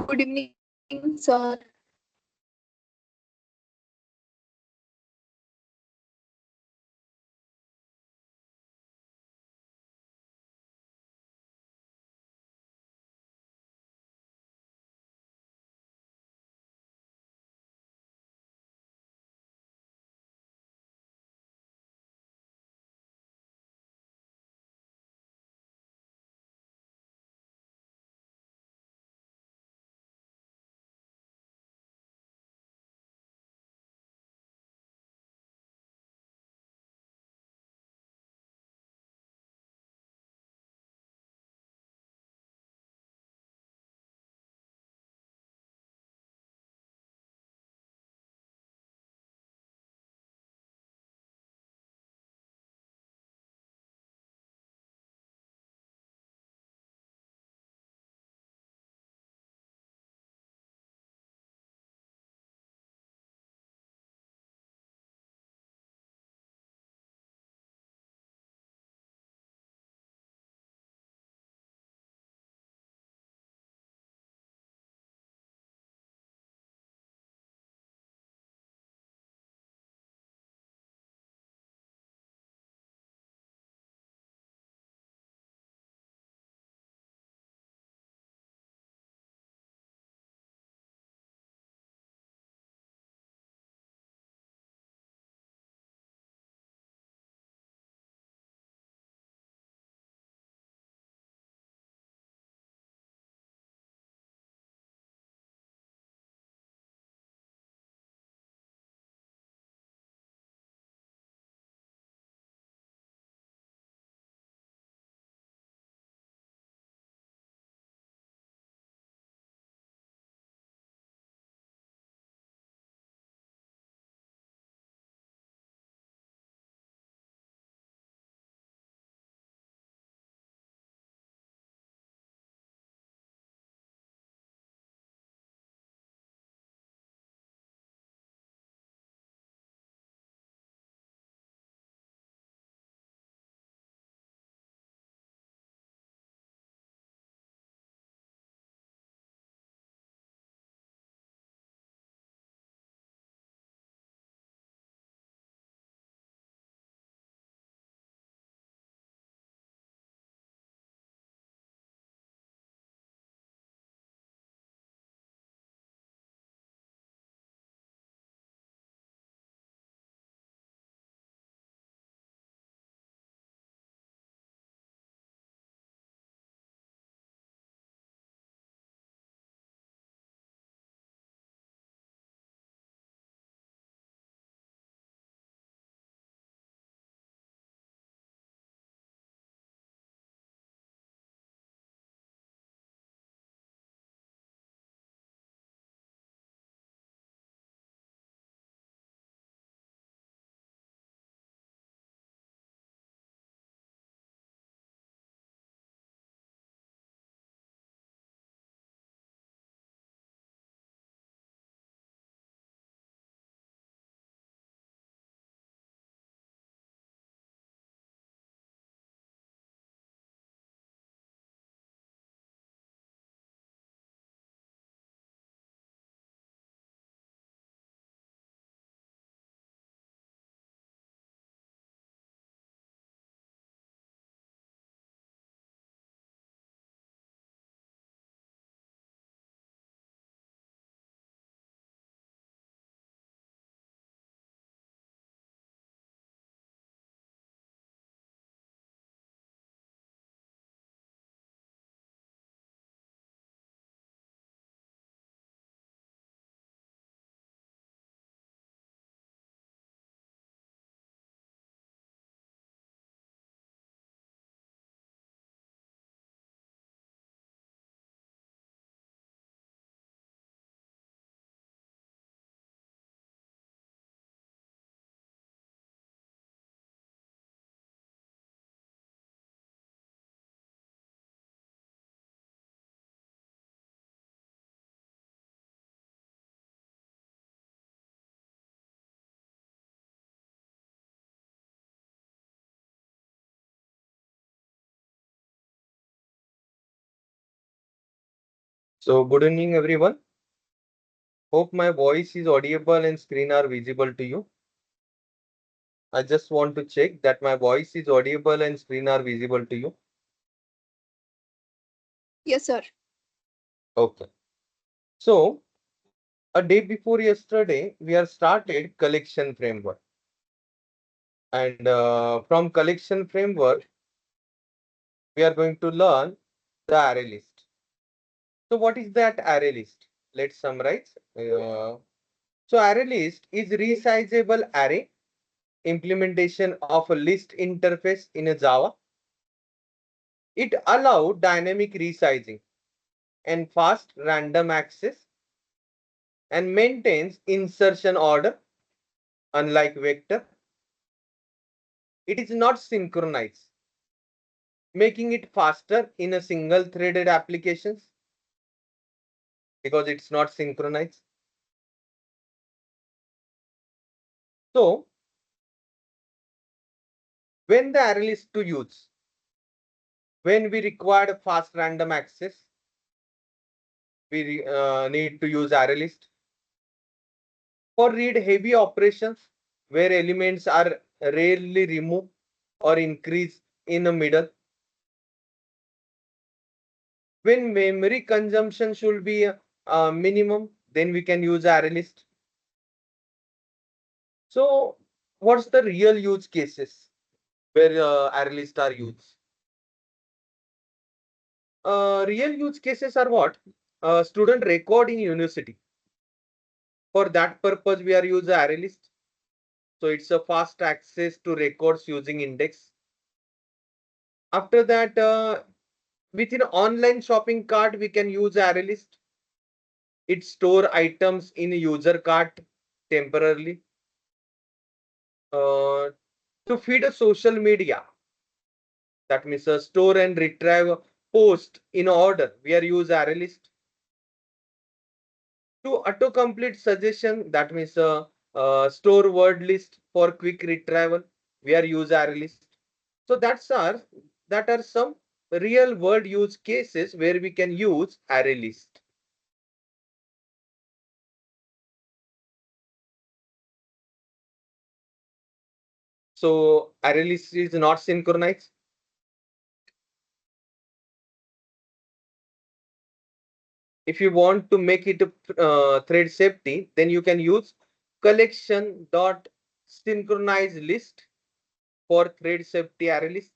Good evening, sir. So good evening everyone. Hope my voice is audible and screen are visible to you. I just want to check that my voice is audible and screen are visible to you. Yes, sir. Okay. So a day before yesterday, we are started collection framework. And from collection framework, we are going to learn the array list. So what is that array list? Let's summarize. So array list is resizable array implementation of a list interface in a Java. It allows dynamic resizing and fast random access and maintains insertion order. Unlike vector, it is not synchronized, making it faster in a single threaded applications because it's not synchronized. So when the array list to use, when we require fast random access, we need to use array list. For read heavy operations where elements are rarely removed or increased in the middle. When memory consumption should be minimum, then we can use array list. So what's the real use cases where array list are used? Real use cases are what? Student record in university. For that purpose, we are using array list. So it's a fast access to records using index. After that, within online shopping cart, we can use array list. It store items in user cart temporarily. Uh, to feed a social media, that means store and retrieve post in order. We are use array list. To autocomplete suggestion, that means store word list for quick retrieval. We are use array list. So that are some real world use cases where we can use array list. So array list is not synchronized. If you want to make it thread safety, then you can use collection dot synchronize list for thread safety array list.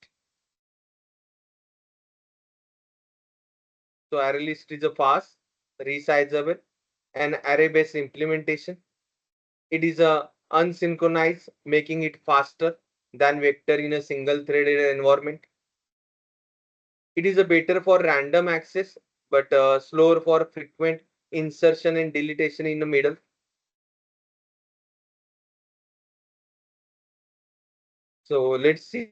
So array list is a fast, resizable, and array-based implementation. It is a unsynchronized, making it faster than vector in a single threaded environment. It is a better for random access, but slower for frequent insertion and deletion in the middle. So let's see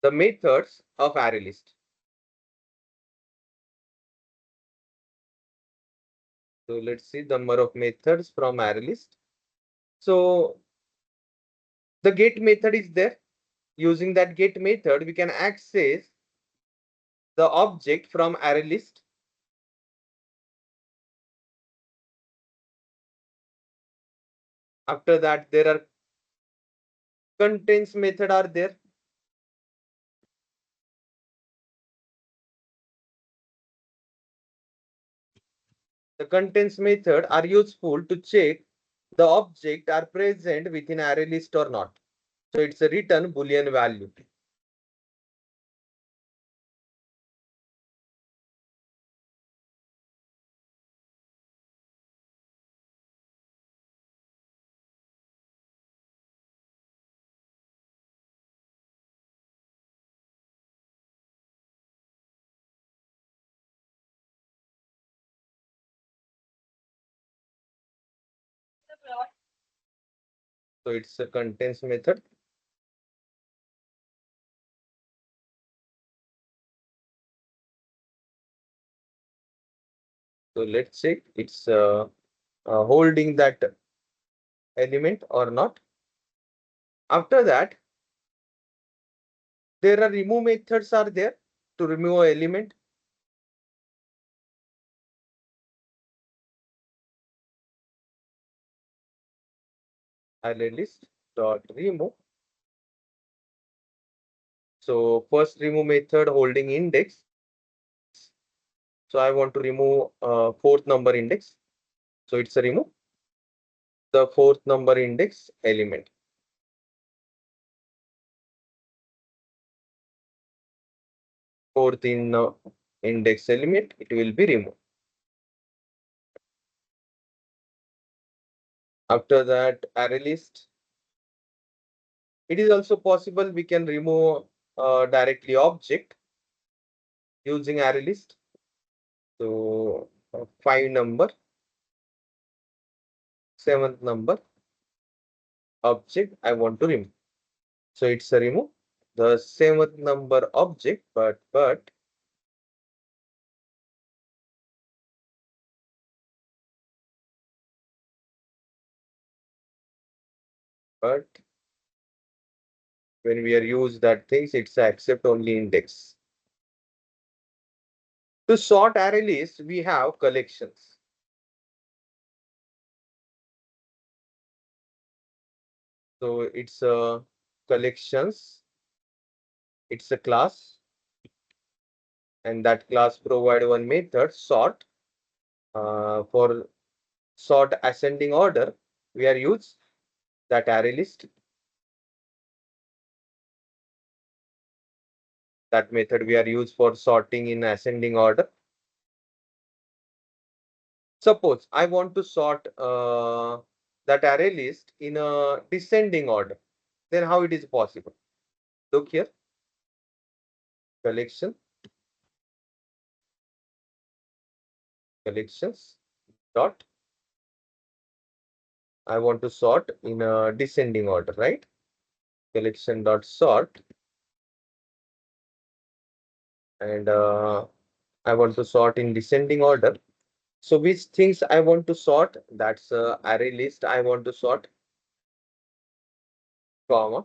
the methods of array list. So let's see the number of methods from array list. So the get method is there. Using that get method, we can access the object from array list. After that, there are contains method are there. The contains method are useful to check the object are present within array list or not. So it's a return Boolean value. So it's a contains method. So let's check it's holding that element or not. After that, there are remove methods are there to remove an element. array list dot remove. So first remove method holding index. So I want to remove fourth number index. So it's a remove the fourth number index element. Fourth in index element, it will be removed. After that, array list. It is also possible we can remove directly object using array list. So 5 number, 7th number object I want to remove. So it's a remove the 7th number object, but when we are use that things, it's accept only index. To sort array list, we have collections. So it's a collections. It's a class, and that class provide one method sort. For sort ascending order, we are use that array list. That method we are used for sorting in ascending order. Suppose I want to sort that array list in a descending order. Then how it is possible? Look here. Collection. Collections. Dot. I want to sort in a descending order, right? Collection dot sort. And I want to sort in descending order. So which things I want to sort? That's array list I want to sort, comma.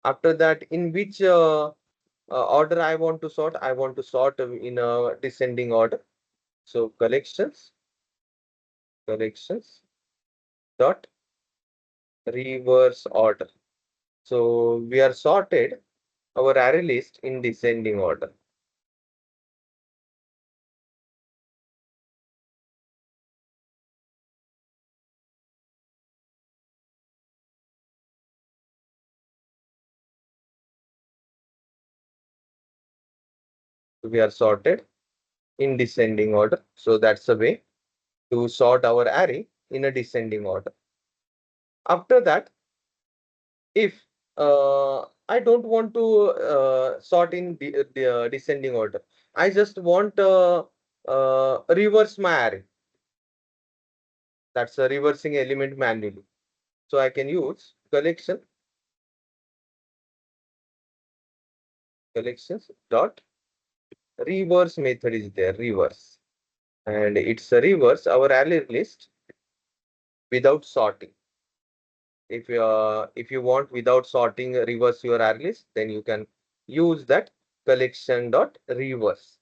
After that, in which order I want to sort? I want to sort in a descending order. So collections dot reverse order. So we are sorted our array list in descending order. We are sorted in descending order. So that's a way to sort our array in a descending order. After that, if I don't want to sort in the descending order, I just want reverse my array. That's a reversing element manually. So I can use collections dot reverse method is there, reverse. And it's a reverse our array list without sorting. If you want without sorting reverse your array list, then you can use that collection dot reverse.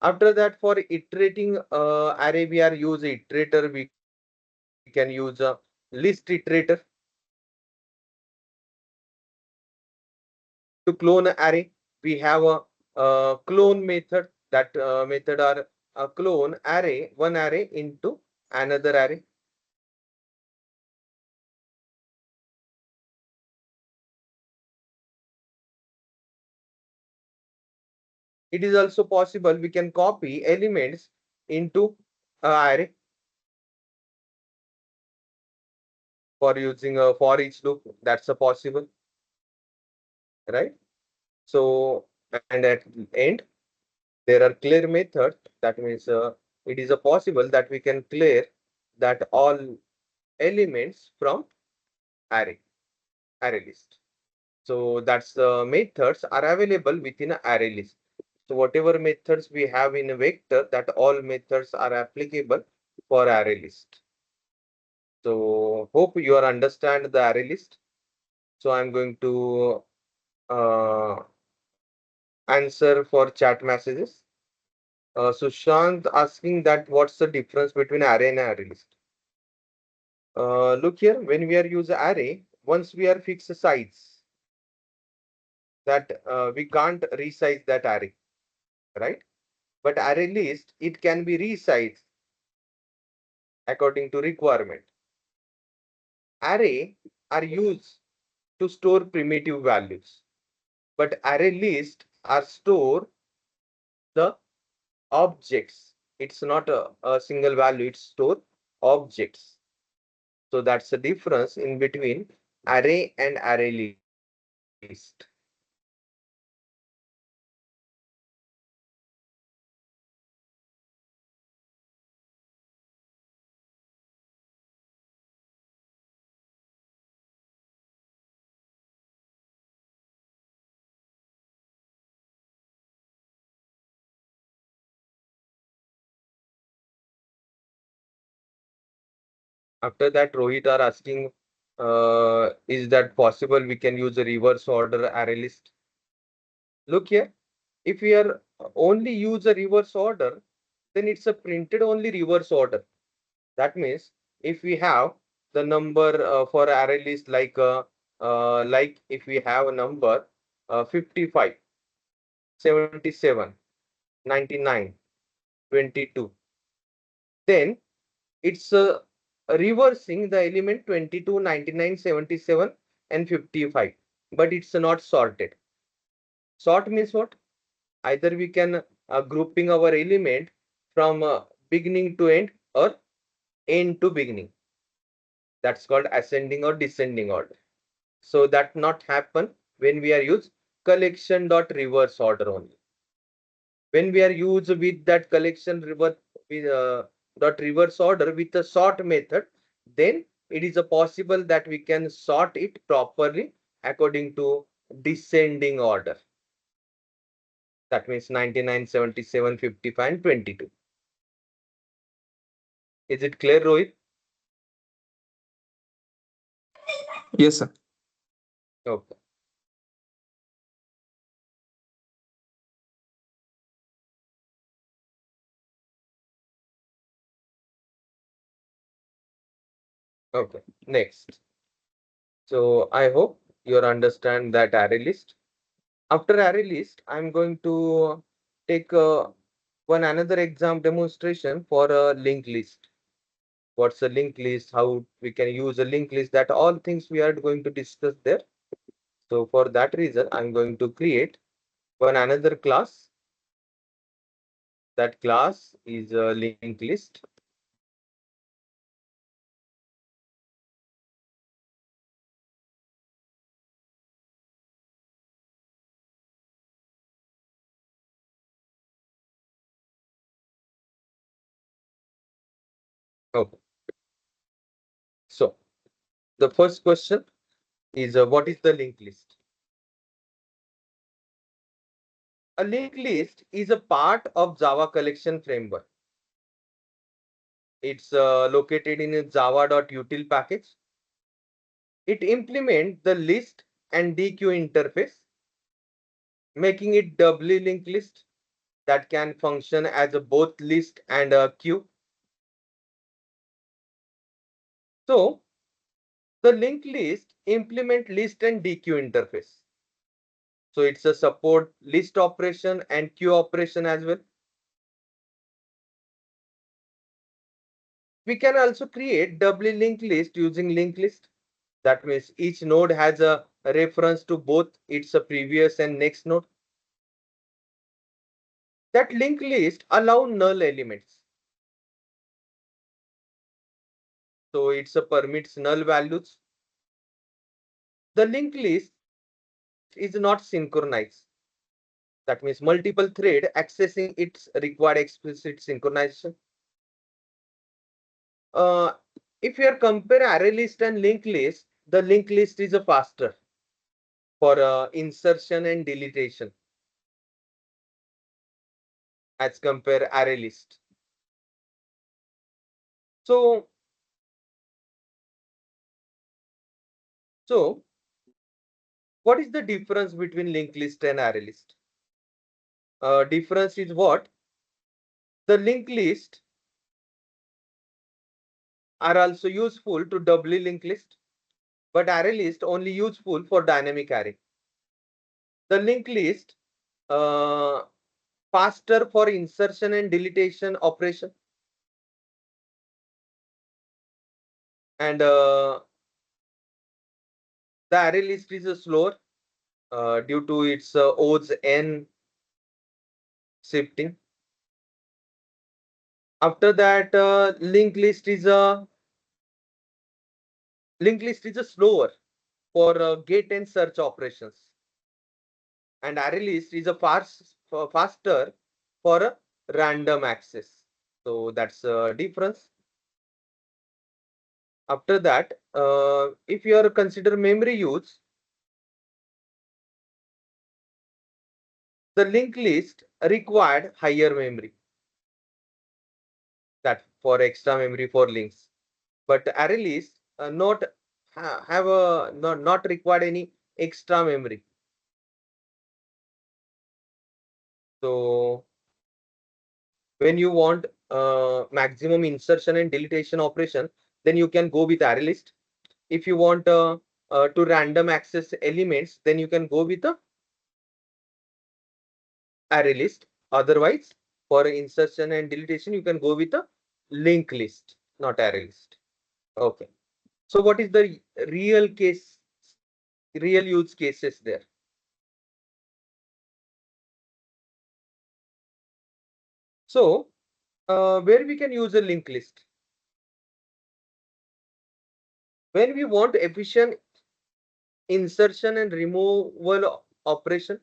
After that, for iterating array, we are use iterator. We can use a list iterator to clone array. We have a clone method. That method are a clone array, one array into another array. It is also possible we can copy elements into array for using a for each loop. That's a possible, right? So, and at end, there are clear method. That means it is a possible that we can clear that all elements from array list. So that's the methods are available within an array list. So whatever methods we have in a vector, that all methods are applicable for array list. So hope you are understand the array list. So I'm going to uh, answer for chat messages. Sushant asking that what's the difference between array and array list? Look here, when we are use array, once we are fixed size, that we can't resize that array, right? But array list, it can be resized according to requirement. Array are used to store primitive values, but array list are store the objects. It's not a single value, it's store objects. So that's the difference in between array and array list. After that, Rohit are asking, is that possible? We can use a reverse order array list. Look here, if we are only use a reverse order, then it's a printed only reverse order. That means if we have the number for array list like if we have a number 55, 77, 99, 22, then it's reversing the element 22, 99, 77 and 55, but it's not sorted. Sort means what? Either we can grouping our element from beginning to end or end to beginning. That's called ascending or descending order. So that not happen when we are use collection dot reverse order only. When we are used with that collection reverse with dot reverse order with a sort method, then it is a possible that we can sort it properly according to descending order. That means 99, 77, 55 and 22. Is it clear, Rohit? Yes, sir. Okay. Okay. Next. So I hope you understand that array list. After array list, I'm going to take one another exam demonstration for a linked list. What's a linked list? How we can use a linked list? That all things we are going to discuss there. So for that reason, I'm going to create one another class. That class is a linked list. Okay. So the first question is what is the linked list? A linked list is a part of Java collection framework. It's located in a java.util package. It implements the list and DQ interface, making it doubly linked list that can function as a both list and a queue. So the linked list implement list and DQ interface. So it's a support list operation and queue operation as well. We can also create doubly linked list using linked list. That means each node has a reference to both its previous and next node. That linked list allow null elements. So it's a permits null values. The linked list is not synchronized. That means multiple thread accessing its required explicit synchronization. Uh, if you are compare array list and linked list, the linked list is a faster for insertion and deletion as compare array list. So, so what is the difference between linked list and array list? Difference is what? The linked list are also useful to doubly linked list, but array list only useful for dynamic array. The linked list faster for insertion and deletion operation, and the array list is slower due to its odds n shifting. After that, linked list is a slower for get and search operations, and array list is a faster for a random access. So that's a difference. After that, if you are consider memory use, the linked list required higher memory, that for extra memory for links, but array list not have a not required any extra memory. So when you want maximum insertion and deletion operation, then you can go with array list. If you want to random access elements, then you can go with the array list. Otherwise, for insertion and deletion, you can go with a linked list, not array list. Okay. So what is the real use cases there? So where we can use a linked list? When we want efficient insertion and removal operation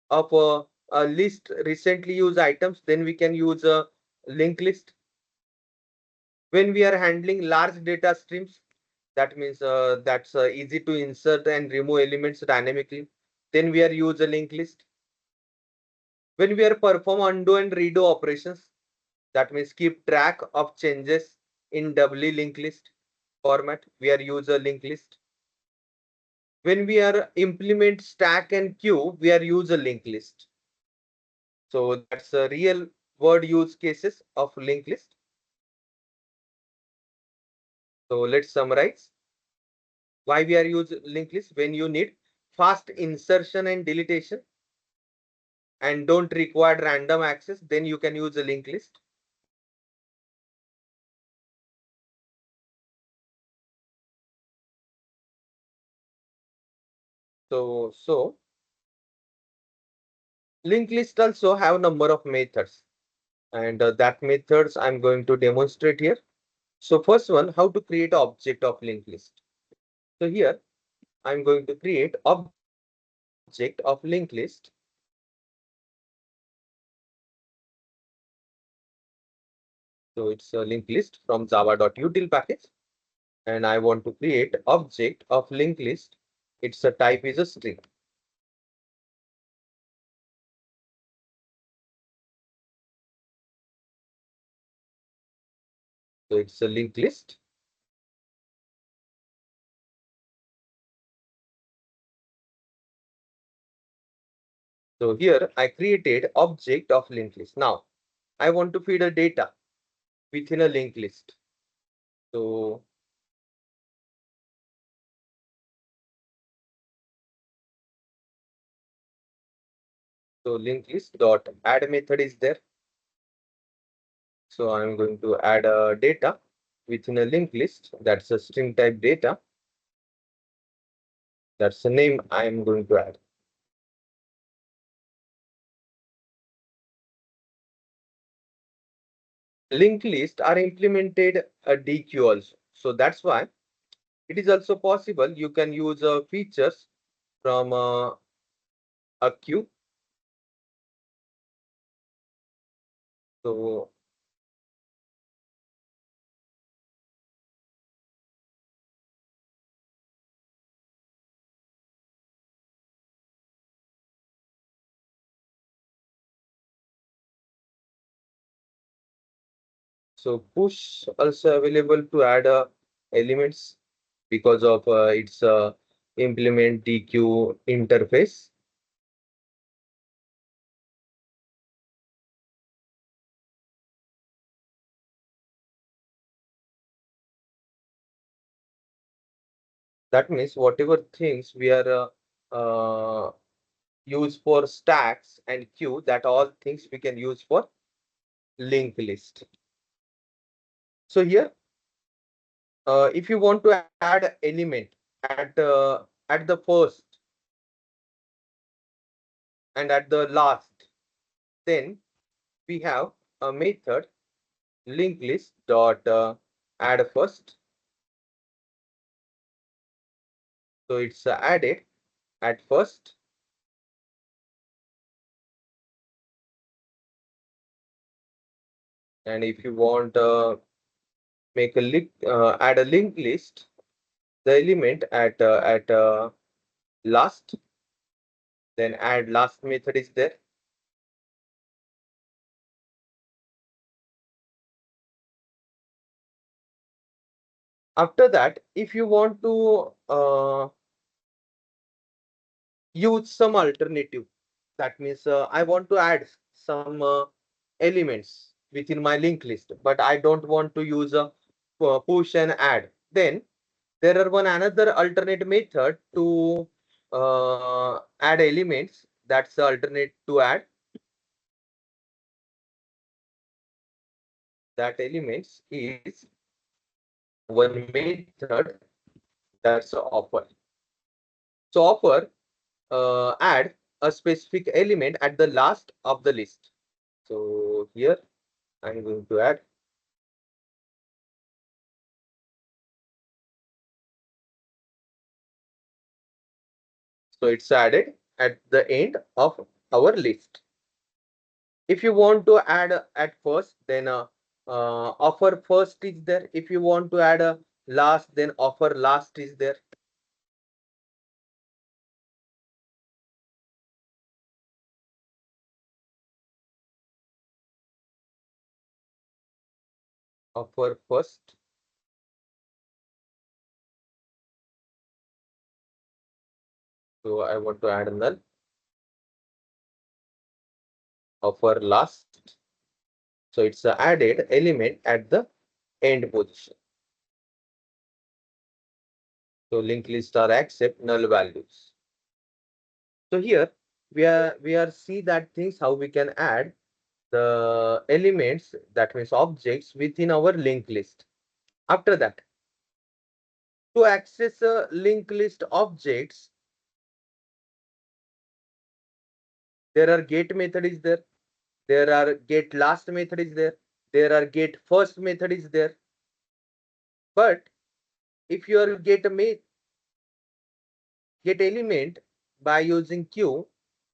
of a list recently used items, then we can use a linked list. When we are handling large data streams, that means that's easy to insert and remove elements dynamically, then we are use a linked list. When we are perform undo and redo operations, that means keep track of changes in doubly linked list format, we are use a linked list. When we are implement stack and queue, we are use a linked list. So that's a real word use cases of linked list. So let's summarize why we are use linked list. When you need fast insertion and deletion and don't require random access, then you can use a linked list. So linked list also have number of methods, and that methods I'm going to demonstrate here. So first one, how to create object of linked list. So here I'm going to create object of linked list. So it's a linked list from java.util package, and I want to create object of linked list. Its a type is a string. So it's a linked list. So here I created object of linked list. Now I want to feed a data within a linked list. So linked list dot add method is there. So I'm going to add a data within a linked list. That's a string type data. That's the name I am going to add. Linked list are implemented a DQ also. So that's why it is also possible you can use features from a queue. So push also available to add elements because of its implement DQ interface. That means whatever things we are use for stacks and queue, that all things we can use for linked list. So here, if you want to add element at the first and at the last, then we have a method linked list dot add first. So it's added at first. And if you want make a link, add a linked list, the element at last, then add last method is there. After that, if you want to use some alternative, that means I want to add some elements within my linked list, but I don't want to use a push and add. Then there are one another alternate method to add elements. That's the alternate to add. That elements is one method, that's offer. So offer add a specific element at the last of the list. So here I'm going to add. So it's added at the end of our list. If you want to add at first, then offer first is there. If you want to add a last, then offer last is there. Offer first. So I want to add null. Offer last. So it's a added element at the end position. So linked list are accept null values. So here we are see that things how we can add the elements, that means objects within our linked list. After that, to access a linked list objects, there are get method is there. There are get last method is there. There are get first method is there. But if you are get element by using queue,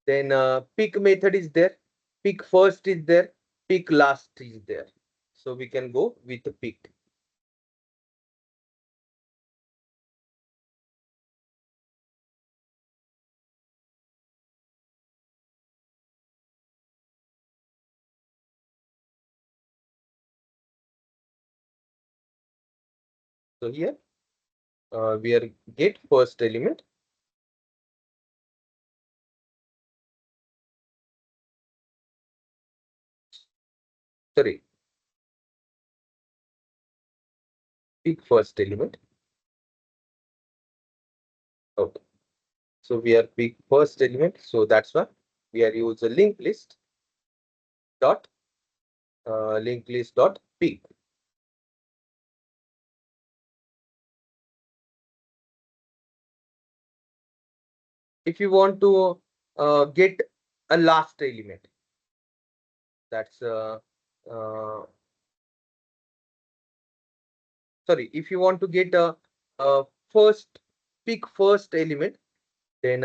then pick method is there. Pick first is there. Pick last is there. So we can go with the pick. So here we are get first element. Sorry, pick first element. Okay. So we are pick first element. So that's why we are use a linked list dot linked list dot pick. If you want to get a last element, that's sorry, if you want to get a first pick first element, then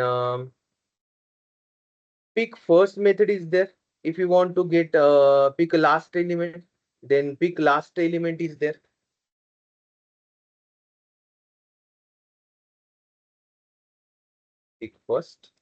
pick first method is there. If you want to get pick a last element, then pick last element is there. Pick first.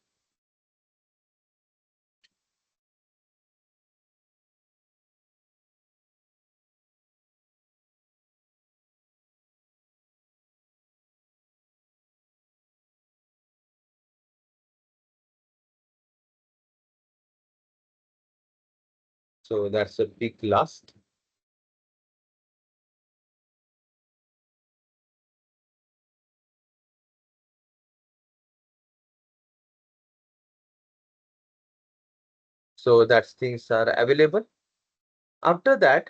So that's a pick last. So that things are available. After that,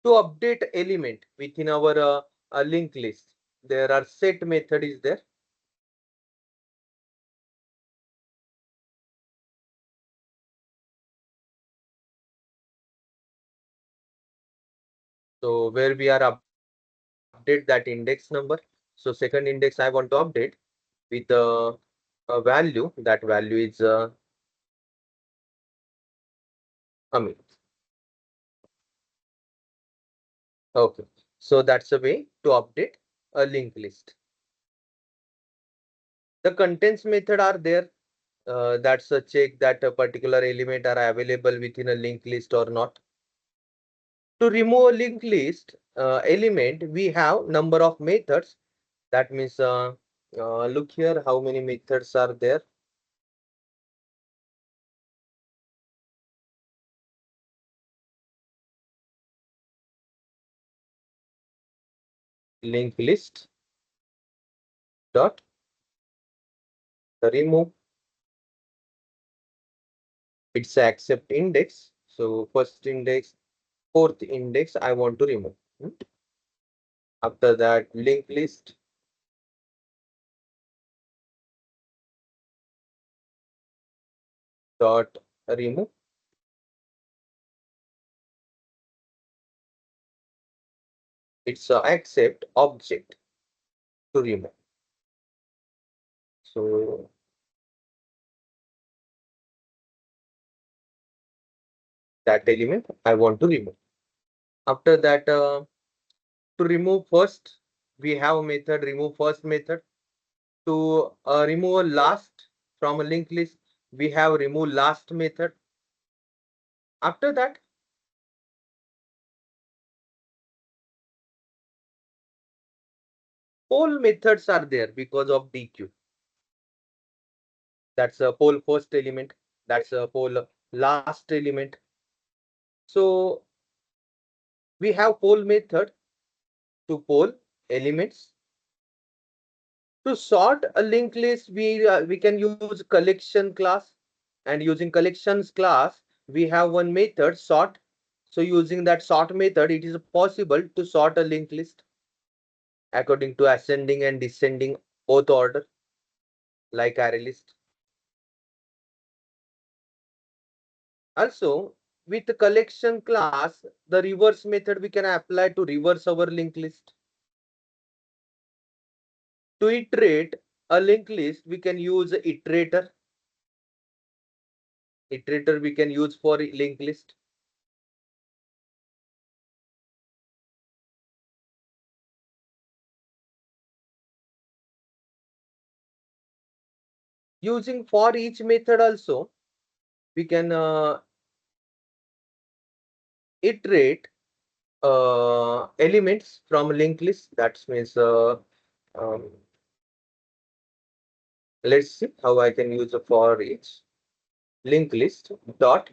to update element within our linked list, there are set method is there. So where we are update that index number. So second index I want to update with a value. That value is Amit. Okay. So that's a way to update a linked list. The contents method are there. That's a check that a particular element are available within a linked list or not. To remove a linked list element, we have number of methods. That means, look here, how many methods are there? Linked list dot remove. It's a accept index. So first index, fourth index, I want to remove. After that, linked list dot remove. It's a accept object to remove. So that element I want to remove. After that, to remove first, we have a method remove first method. To remove a last from a linked list, we have remove last method. After that, poll methods are there because of DQ. That's a poll first element. That's a poll last element. So we have poll method to poll elements. To sort a linked list, we can use collection class, and using collections class, we have one method sort. So using that sort method, it is possible to sort a linked list according to ascending and descending both order, like array list. Also, with the collection class, the reverse method we can apply to reverse our linked list. To iterate a linked list, we can use iterator. Iterator we can use for linked list. Using for each method also, we can iterate elements from linked list. That means, um, let's see how I can use a for each linked list dot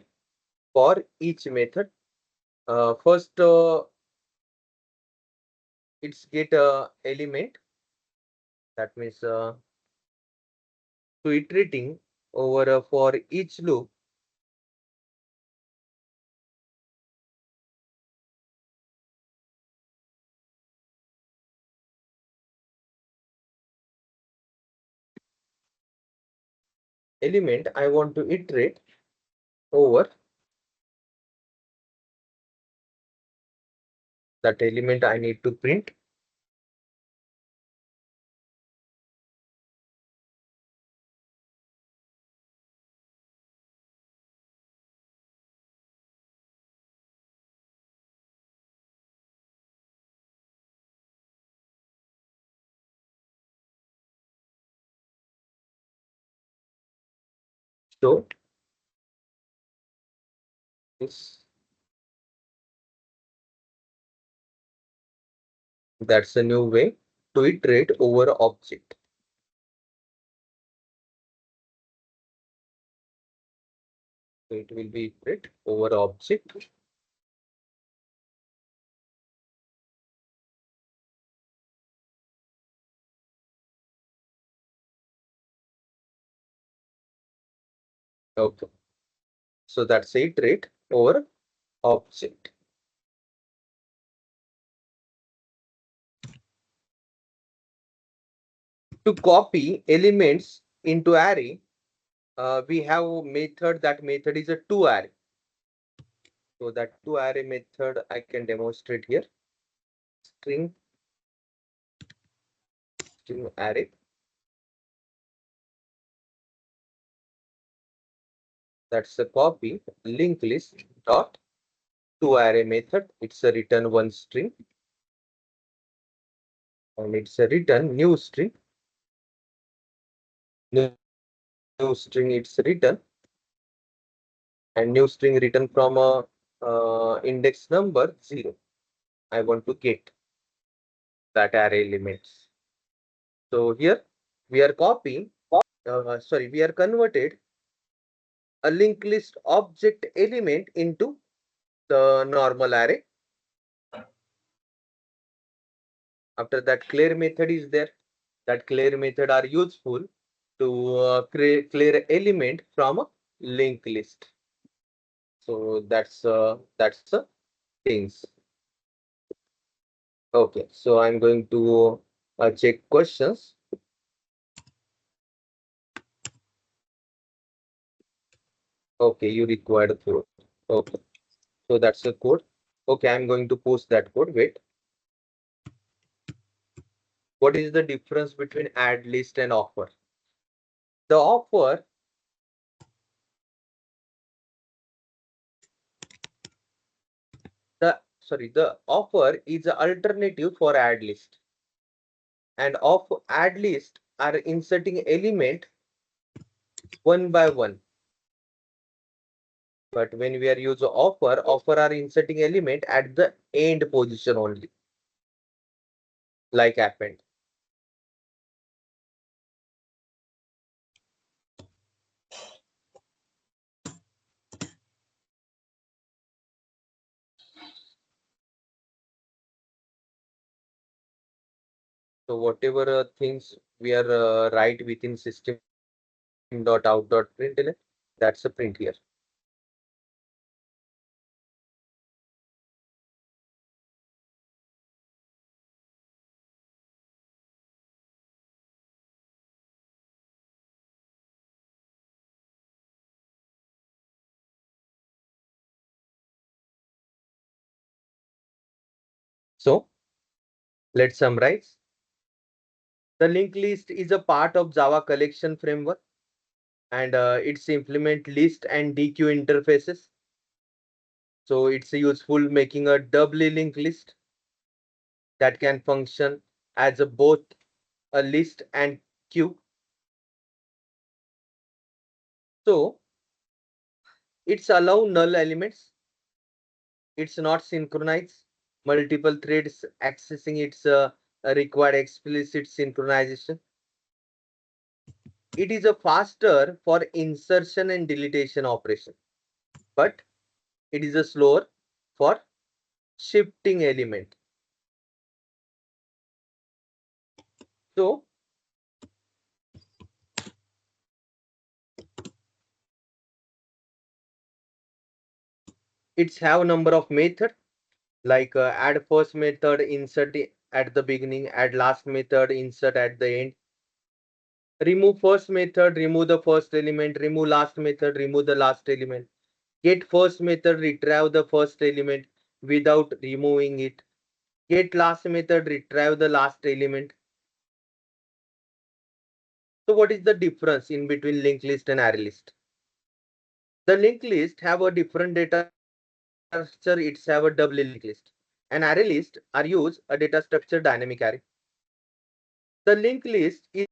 for each method. First, it's get a element. That means, to iterating over for each loop. Element I want to iterate over that element I need to print. So this, that's a new way to iterate over object. So it will be iterate over object. Okay. So that's iterate over object. To copy elements into array, we have a method. That method is a toArray. So that toArray method I can demonstrate here. String array. That's a copy linked list dot toArray method. It's a return one string, and it's a return new string. New string it's written, and new string written from a index number 0. I want to get that array elements. So here we are copying, we are converted a linked list object element into the normal array. After that, clear method is there. That clear method are useful to clear element from a linked list. So that's the things. Okay, so I'm going to check questions. Okay, you required a code. Okay, so that's the code. Okay, I'm going to post that code. Wait. What is the difference between add list and offer? The offer, the offer is an alternative for add list. And of add list are inserting element one by one. But when we are using offer are inserting element at the end position only, like append. So whatever things we are write within system dot out dot println, that's a print here. So let's summarize. The linked list is a part of Java collection framework, and it's implement list and DQ interfaces. So it's useful making a doubly linked list that can function as both a list and queue. So it's allow null elements. It's not synchronized. Multiple threads accessing its required explicit synchronization. It is a faster for insertion and deletion operation, but it is a slower for shifting element. So it's have number of method, like add first method, insert at the beginning, add last method, insert at the end. Remove first method, remove the first element, remove last method, remove the last element. Get first method, retrieve the first element without removing it. Get last method, retrieve the last element. So what is the difference in between linked list and array list? The linked list have a different data structure. It's have a double linked list. An array list are use a data structure dynamic array. The linked list is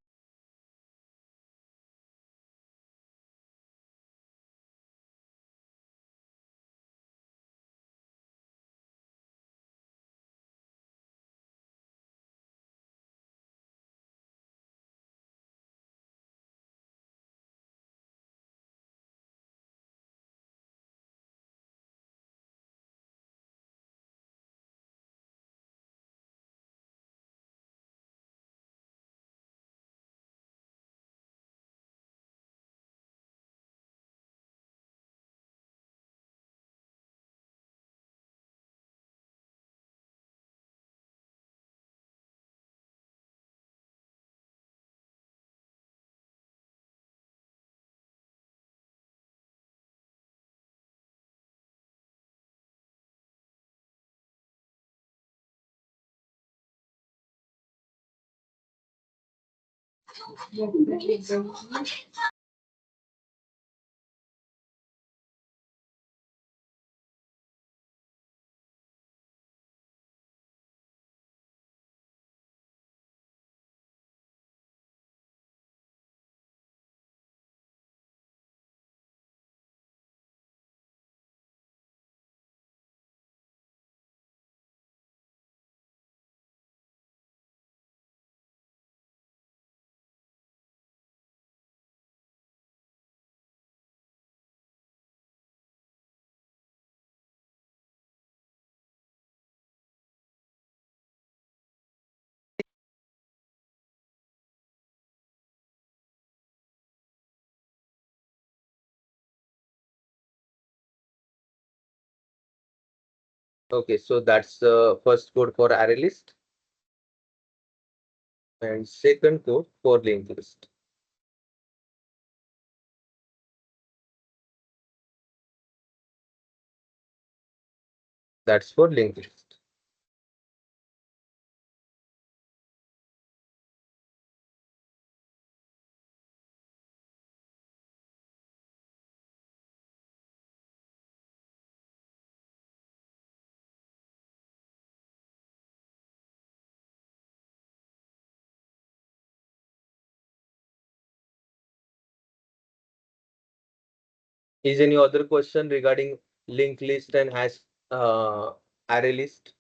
Okay, so that's the first code for array list and second code for linked list. That's for linked list. Is any other question regarding linked list and hash array list?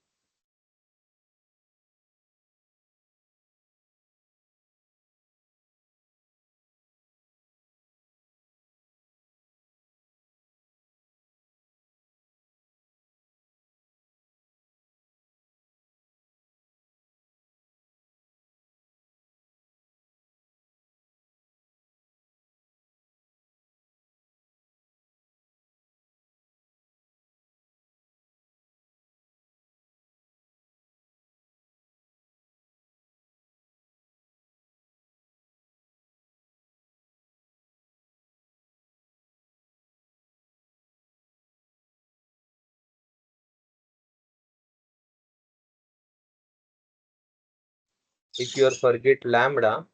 If you forget lambda,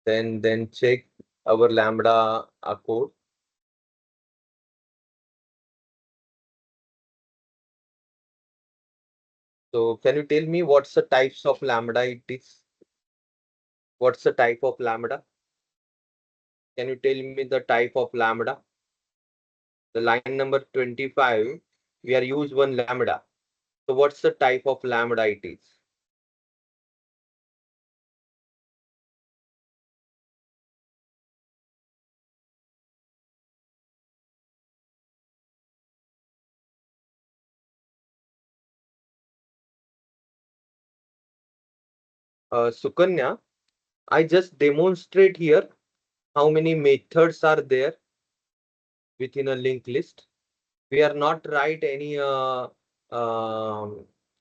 then check our lambda code. So can you tell me what's the types of lambda it is? What's the type of lambda? Can you tell me the type of lambda? The line number 25, we are use one lambda. So what's the type of lambda it is? Sukanya, I just demonstrate here how many methods are there within a linked list. We are not write any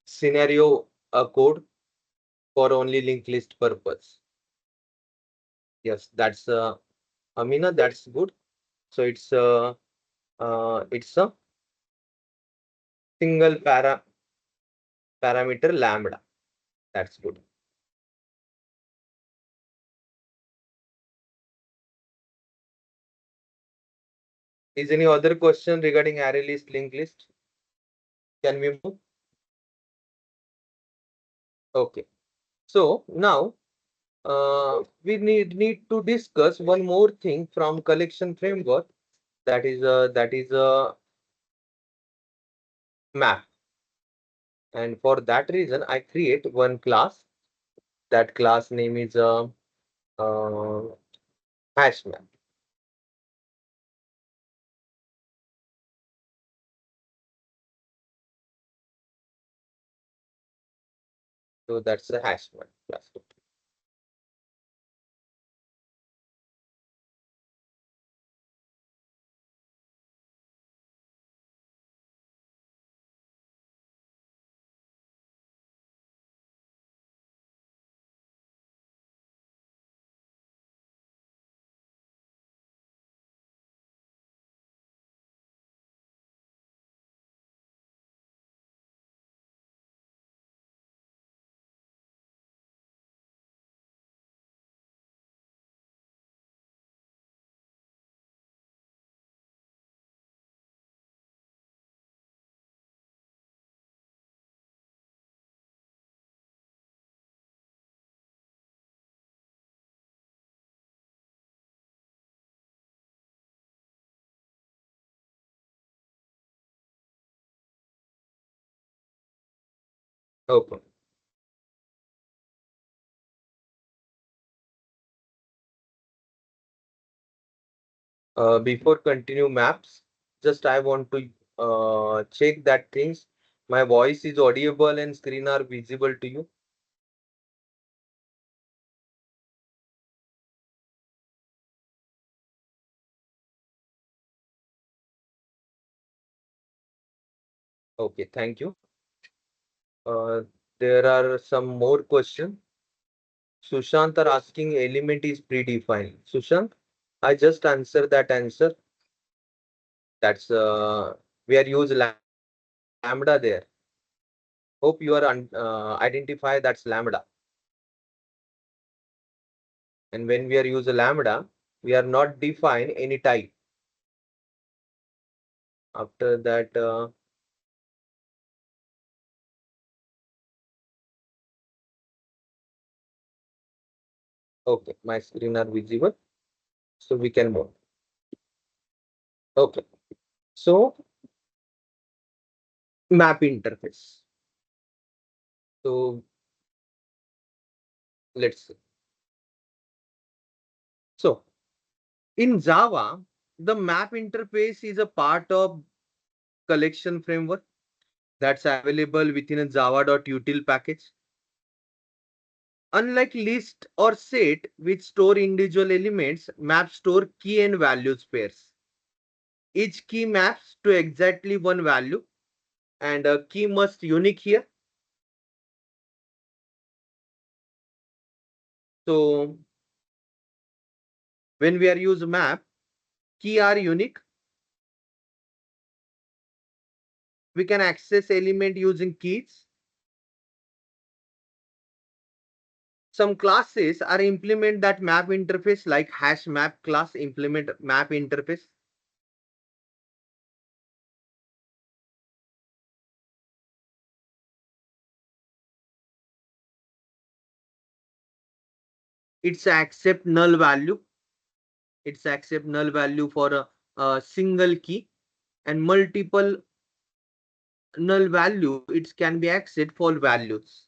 scenario code for only linked list purpose. Yes, that's Amina, that's good. So it's a single parameter lambda. That's good. Is any other question regarding array list, linked list? Can we move? Okay. So now we need to discuss one more thing from collection framework. That is a map. And for that reason, I create one class. That class name is uh, hash map. So that's a hash map class. Okay. Before continue maps, just I want to check that things. My voice is audible and screen are visible to you. Okay, thank you. Uh, there are some more questions. Sushant are asking element is predefined. Sushant, I just answered that answer. That's we are use lambda there. Hope you are identify that's lambda. And when we are use lambda, we are not define any type. After that, okay, my screen are visible, so we can move. Okay, so map interface. So let's see. So in Java, the map interface is a part of collection framework that's available within a java.util package. Unlike list or set, which store individual elements, map store key and values pairs. Each key maps to exactly one value, and a key must unique here. So when we are use map, key are unique. We can access element using keys. Some classes are implement that map interface like hash map class implement map interface. It's accept null value. It's accept null value for a single key, and multiple null value it can be accept for values.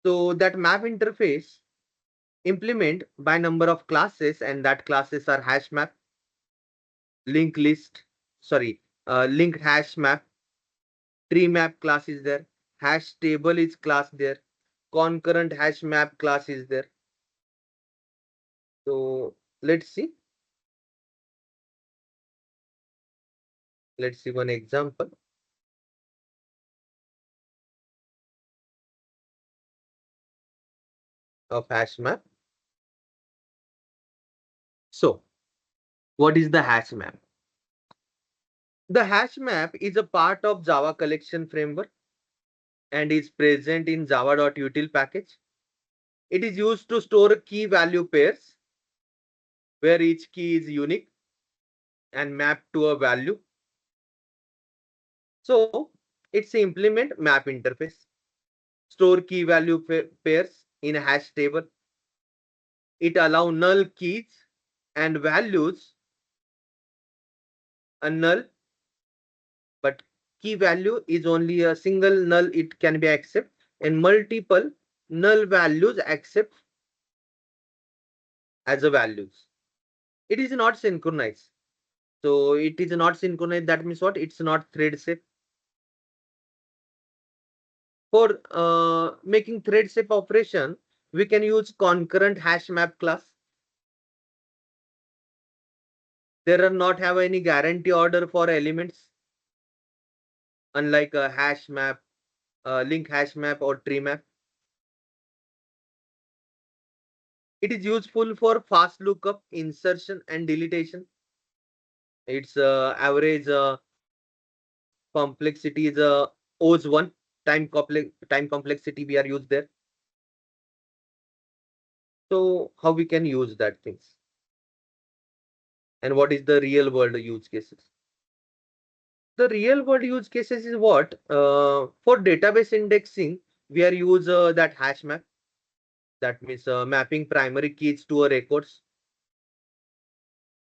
So that map interface implement by number of classes, and that classes are hash map, linked list, sorry, linked hash map, tree map class is there, hash table is class there, concurrent hash map class is there. So let's see. Let's see one example of hash map. So what is the hash map? The hash map is a part of Java collection framework and is present in java.util package. It is used to store key value pairs where each key is unique and mapped to a value. So it's implement map interface, store key value pairs in a hash table. It allow null keys and values, a null, but key value is only a single null it can be accept, and multiple null values accept as a values. It is not synchronized. So it is not synchronized. That means what? It's not thread safe. For making thread safe operation, we can use concurrent hash map class. There are not have any guarantee order for elements, unlike a hash map, link hash map or tree map. It is useful for fast lookup, insertion, and deletion. Its average complexity is OS 1 time complexity we are used there. So how we can use that things, and what is the real world use cases? The real world use cases is what? For database indexing, we are use that hash map. That means mapping primary keys to a records.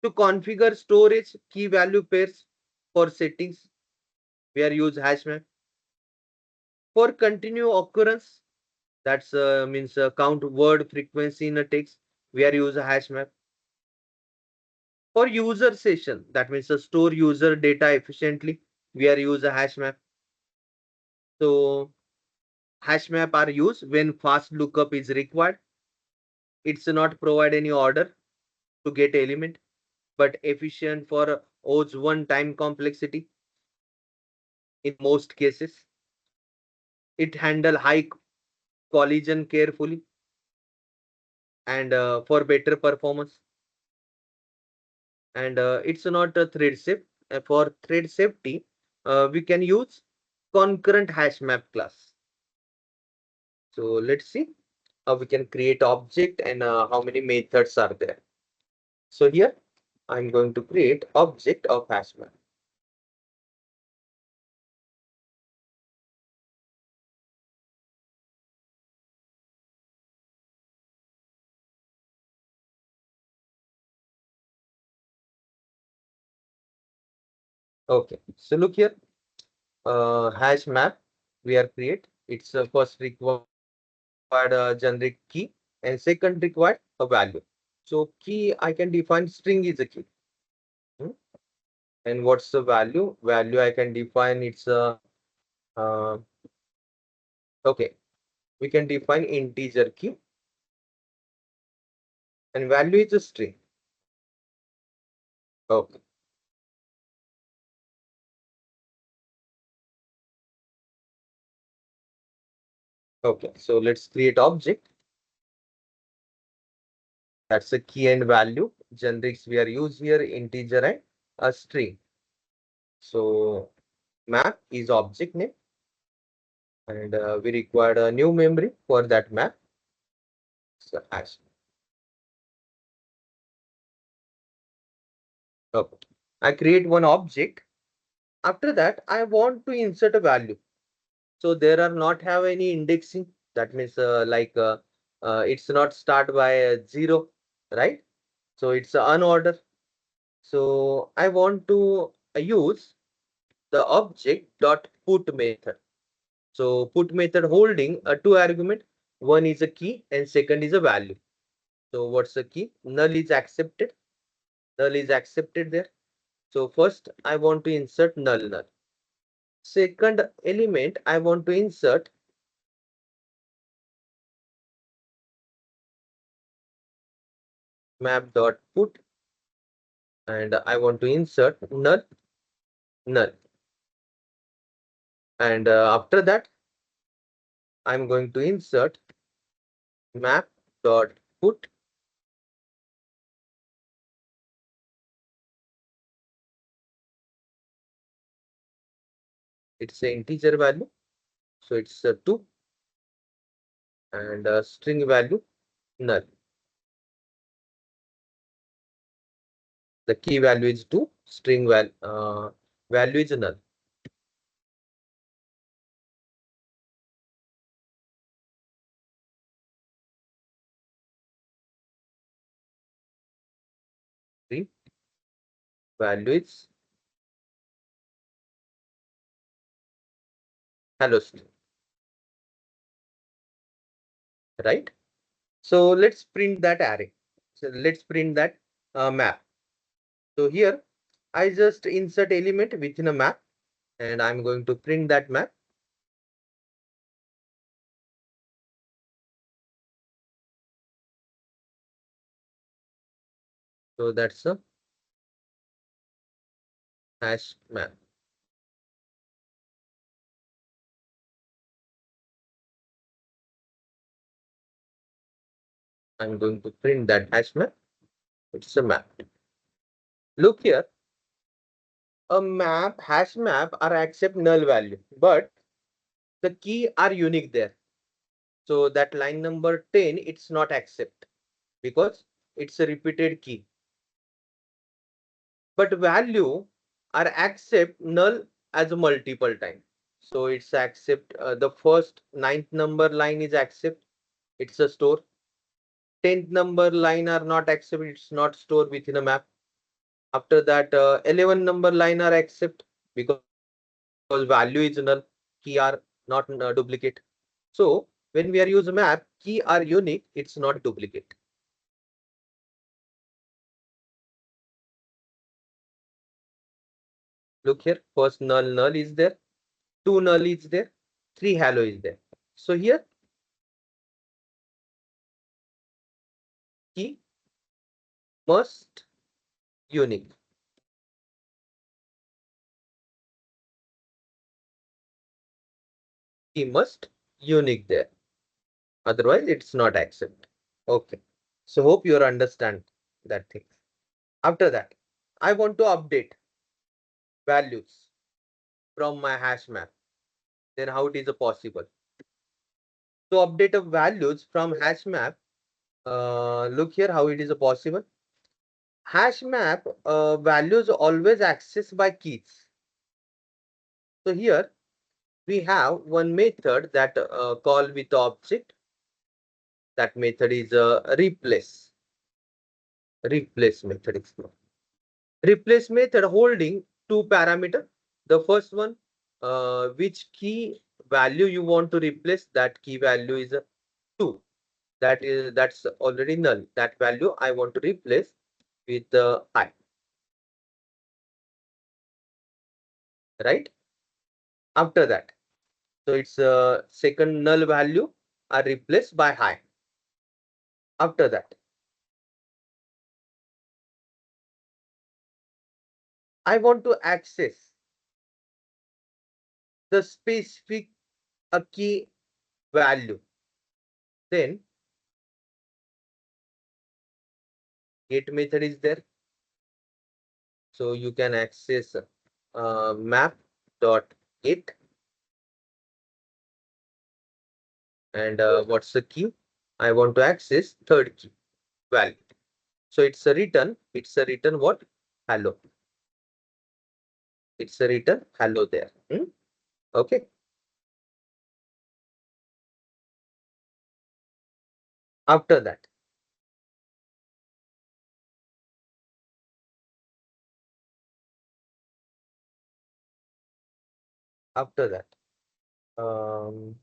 To configure storage key value pairs for settings, we are use hash map. For continue occurrence, that's means count word frequency in a text, we are use a hash map. For user session, that means store user data efficiently, we are use a hash map. So hash map are used when fast lookup is required. It's not provide any order to get element, but efficient for odds one time complexity in most cases. It handle high collision carefully and for better performance. And it's not a thread safe. For thread safety, we can use concurrent hash map class. So let's see how we can create object and how many methods are there. So here I'm going to create object of hash map. Okay, so look here, hash map we are create. It's first required generic key and second required a value. So key I can define string is a key. And what's the value? Value I can define it's a okay. We can define integer key and value is a string. Okay. Okay, so let's create object. That's a key and value. Generics we are use here integer and a string. So map is object name and we require a new memory for that map. So hash. Okay. I create one object. After that, I want to insert a value. So there are not have any indexing. That means it's not start by 0, right? So it's unordered. So I want to use the object dot put method. So put method holding a two argument. One is a key and second is a value. So what's the key? Null is accepted. Null is accepted there. So first I want to insert null. Second element I want to insert map dot put and I want to insert null. And after that I'm going to insert map dot put it's an integer value, so it's a 2 and string value null. The key value is 2, string value is null. String value is hello string, right? So let's print that array. So let's print that map. So here I just insert element within a map and I'm going to print that map. So that's a hash map. I'm going to print that hash map. It's a map. Look here, a map, hash map are accept null value, but the key are unique there. So that line number 10, it's not accept because it's a repeated key. But value are accept null as a multiple time. So it's accept the first ninth number line is accept, it's a store. 10th number line are not accept, it's not stored within a map. After that 11 number line are accept because value is null, key are not duplicate. So when we are use map, key are unique, it's not duplicate. Look here, first null is there, 2 null is there, 3 hello is there. So here key must unique. Key must unique there. Otherwise, it's not accept. Okay. So hope you understand that thing. After that, I want to update values from my hash map. Then how it is possible? To update of values from hash map, look here how it is possible. Hash map values always accessed by keys. So here we have one method that call with object. That method is replace. Replace method is called. Replace method holding two parameter. The first one, which key value you want to replace, that key value is 2. That's already null. That value I want to replace with I. Right? After that, so it's second null value are replaced by high. After that, I want to access the specific key value. Then get method is there. So you can access map.get and what's the key? I want to access third key value. So it's a return. It's a return what? Hello. It's a return hello there. Okay. After that, um,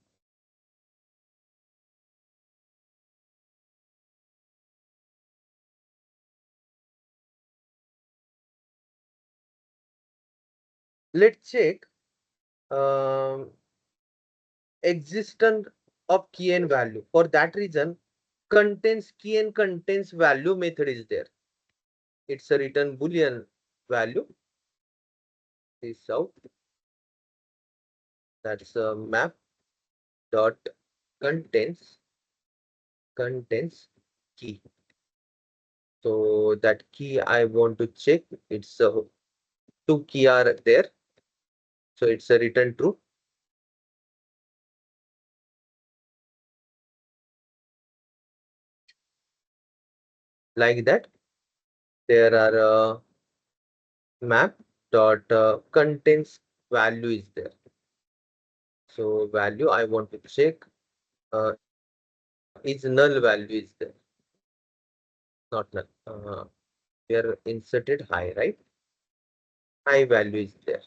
let's check existence of key and value. For that reason, contains key and contains value method is there. It's a return boolean value. This out. That's a map dot contains key. So that key I want to check. It's two key are there. So it's a return true. Like that. There are map dot contains value is there. So value I want to check is null value is there. Not null. We are inserted high, right? High value is there.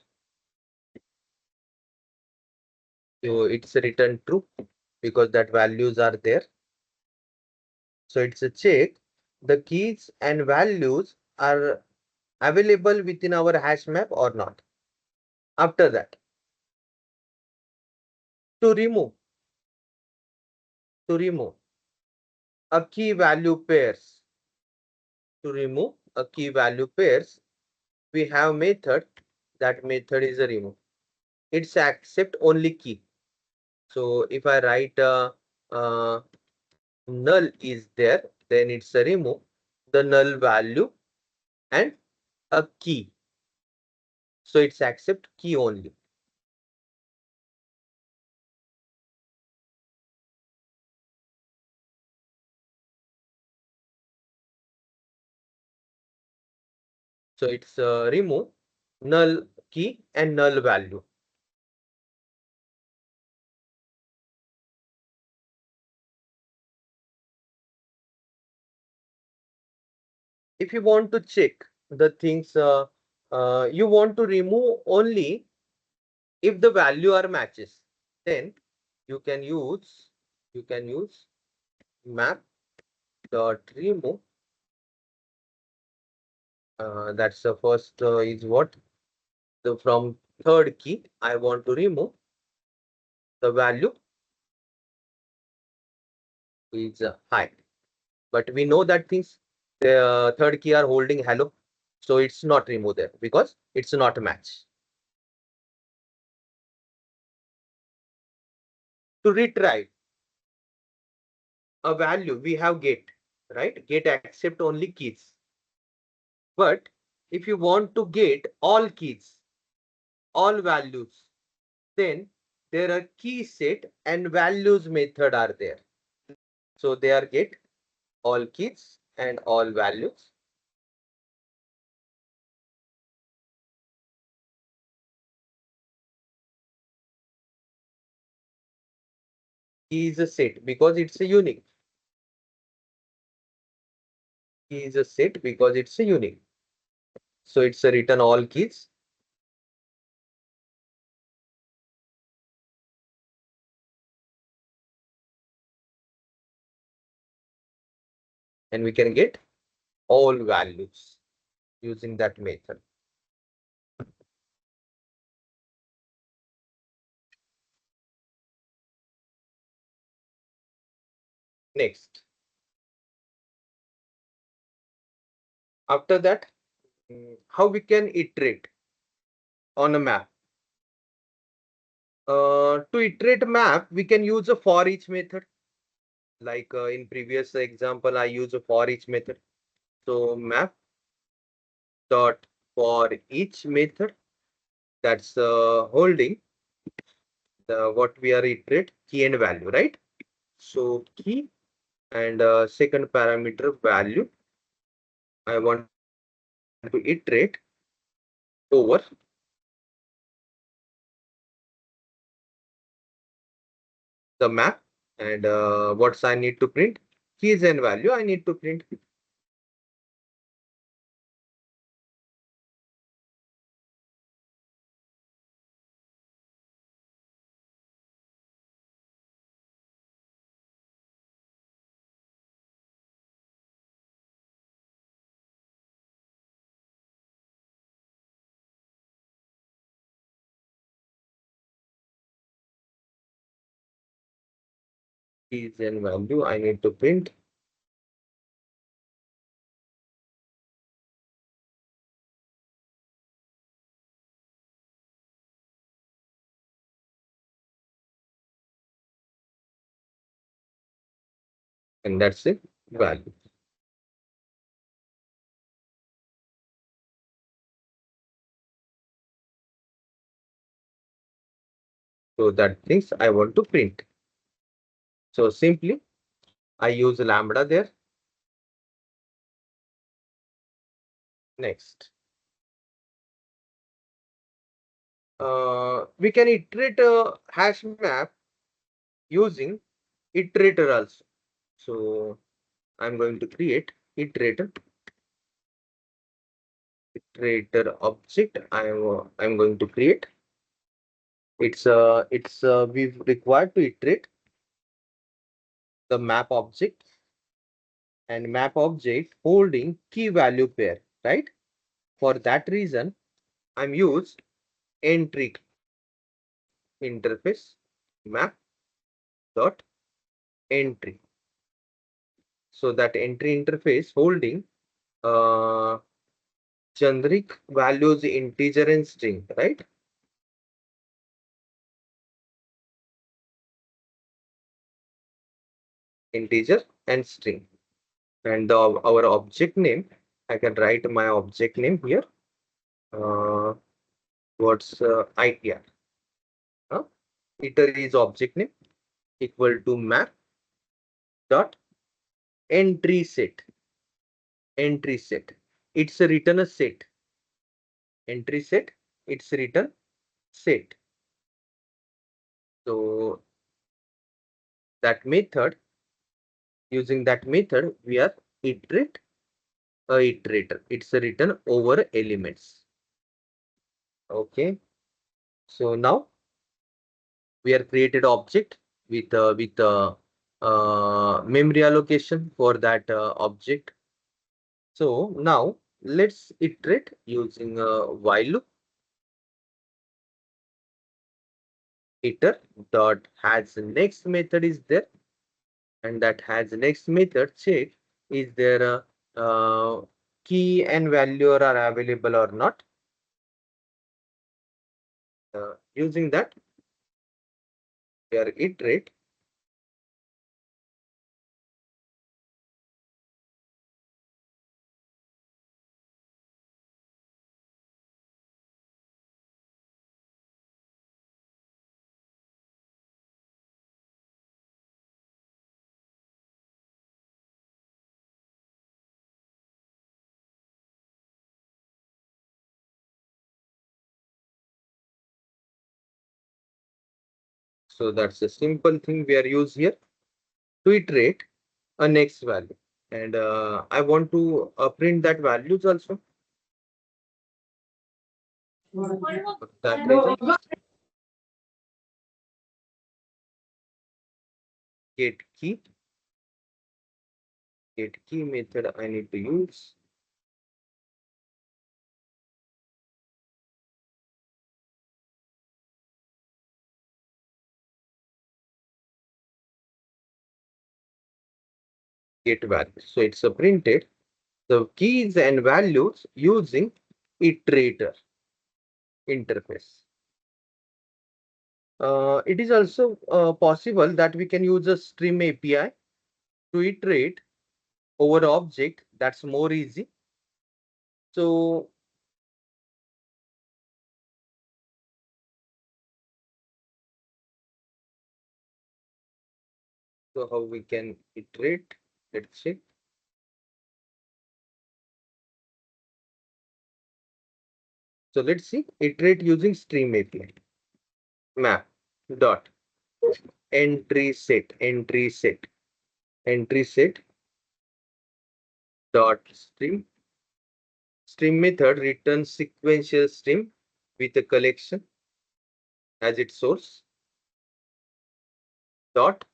So it's written true because that values are there. So it's a check. The keys and values are available within our hash map or not. After that, to remove a key value pairs. To remove a key value pairs, we have method. That method is a remove. It's accept only key. So if I write null is there, then it's a remove the null value and a key. So it's accept key only. So it's remove null key and null value. If you want to check the things, you want to remove only if the value are matches. then you can use map dot remove. That's the first is what the from third key I want to remove the value is high, but we know that things the third key are holding hello, so it's not removed there because it's not a match. To retrieve a value, we have get, right? Get accept only keys. But if you want to get all keys, all values, then there are key set and values method are there. So they are get all keys and all values. Key is a set because it's a unique. Key is a set because it's a unique. So it's a return all keys. And we can get all values using that method. Next. After that, how we can iterate on a map. To iterate a map, we can use a for each method. Like in previous example, I use a for each method. So map dot for each method, that's holding the what we are iterate key and value, right? So key and second parameter value, I want to iterate over the map, and what's I need to print keys and value I need to print. Keys and value I need to print. And that's it, value. So that things I want to print. So simply I use lambda there. Next. We can iterate a hash map using iterator also. So I'm going to create iterator object. I'm going to create. We've required to iterate the map object and map object holding key value pair, right? For that reason, I'm used entry interface map dot entry. So that entry interface holding generic values integer and string, right? Integer and string. And our object name, I can write my object name here. What's ITR? Iter is object name equal to map dot entry set. Entry set. It's a return a set. Entry set. It's return set. So that method, using that method, we are iterate a iterator. It's a return over elements. Okay. So now we are created object with memory allocation for that object. So now let's iterate using a while loop. Iter dot has next method is there, and that has next method check is there a key and value are available or not. Using that, we are iterate. So that's a simple thing we are use here to iterate a next value. And I want to print that values also. For that reason, get key. Get key method I need to use. Get value. So it's a printed the keys and values using iterator interface. It is also possible that we can use a stream API to iterate over object. That's more easy. So how we can iterate? Let's check. So let's see iterate using stream API. Map dot entry set dot stream method returns sequential stream with a collection as its source dot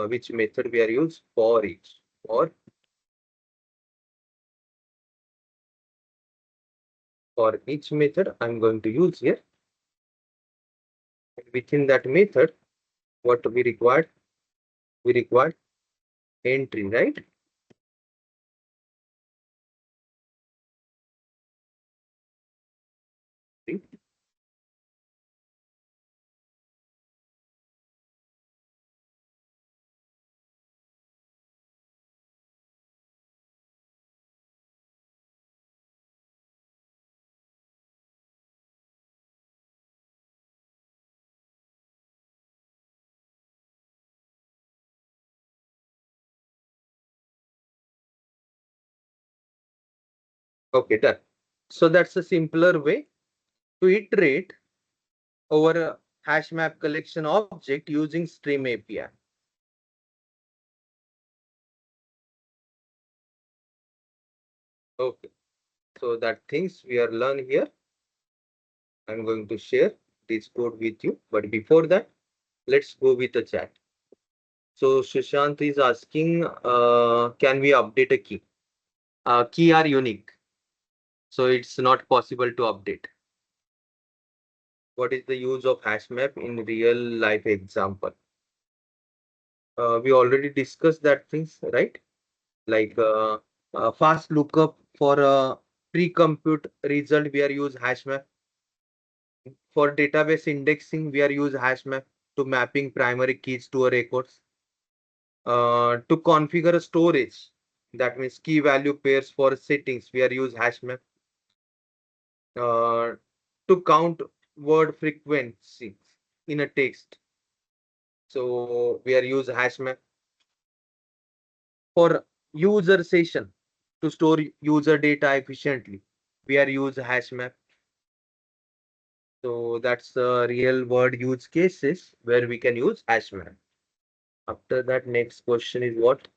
which method we are use for each or for each method I'm going to use here. Within that method, what we required? We required entry, right? Okay, done. So that's a simpler way to iterate over a hash map collection object using stream API. Okay, so that things we are learn here. I'm going to share this code with you, but before that, let's go with the chat. So Sushant is asking, can we update a key? Key are unique, so it's not possible to update. What is the use of hash map in real life example? We already discussed that things, right? Like fast lookup for a pre-compute result, we are use hash map. For database indexing, we are use hash map to mapping primary keys to a records. To configure a storage, that means key value pairs for settings, we are use hash map. To count word frequency in a text, so we are use hash map. For user session, to store user data efficiently, we are use hash map. So that's the real world use cases where we can use hash map. After that, next question is what?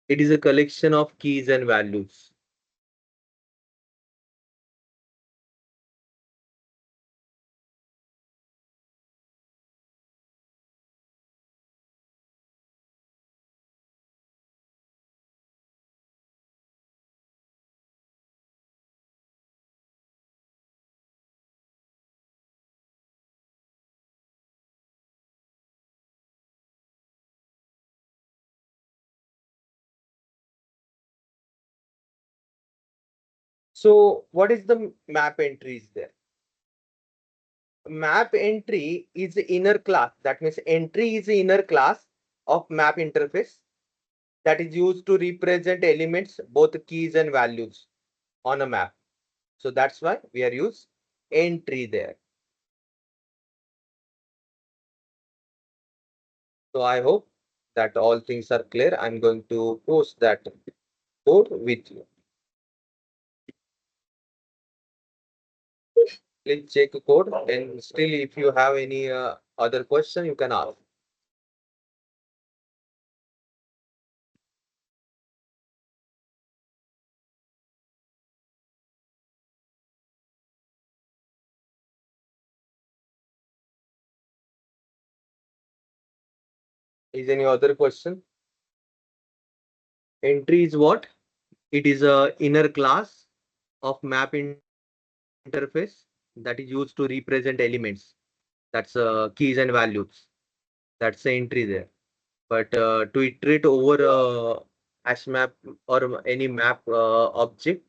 It is a collection of keys and values. So what is the map entries there? Map entry is the inner class. That means entry is the inner class of map interface that is used to represent elements, both keys and values on a map. So that's why we are use entry there. So I hope that all things are clear. I'm going to post that code with you. Please check the code, and still if you have any other question, you can ask. Is any other question? Entry is what? It is a inner class of map interface that is used to represent elements. That's keys and values. That's the entry there. But to iterate over hash map or any map object,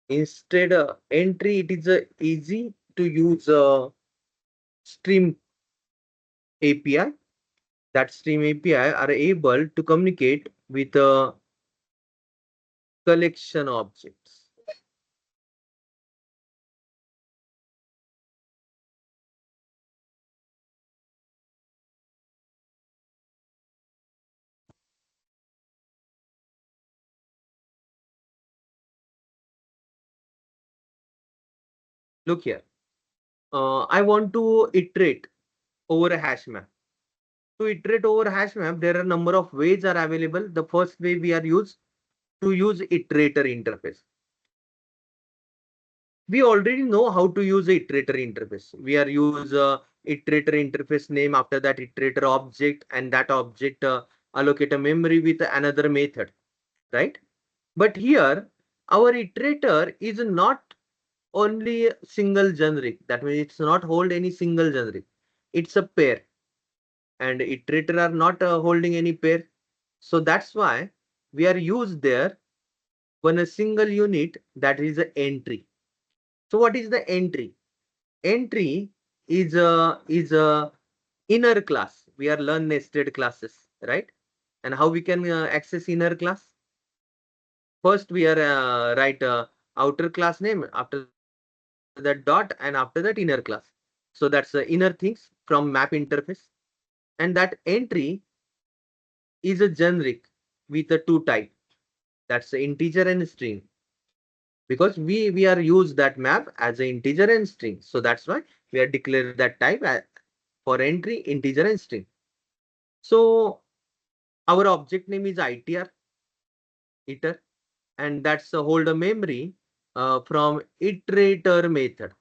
instead entry, it is easy to use stream API. That stream API are able to communicate with collection objects. Look here. I want to iterate over a hash map. To iterate over hash map, there are a number of ways are available. The first way we are used to use iterator interface. We already know how to use a iterator interface. We are use iterator interface name, after that iterator object, and that object allocate a memory with another method, right? But here our iterator is not only single generic. That means it's not hold any single generic. It's a pair, and iterator are not holding any pair. So that's why we are used there when a single unit, that is a entry. So what is the entry? Entry is a inner class. We are learn nested classes, right? And how we can access inner class? First we are write outer class name, after that dot, and after that inner class. So that's the inner things from map interface. And that entry is a generic with a two type. That's the integer and string. Because we are use that map as an integer and string. So that's why we are declare that type for entry, integer and string. So our object name is itr, iter, and that's a hold a memory from iterator method.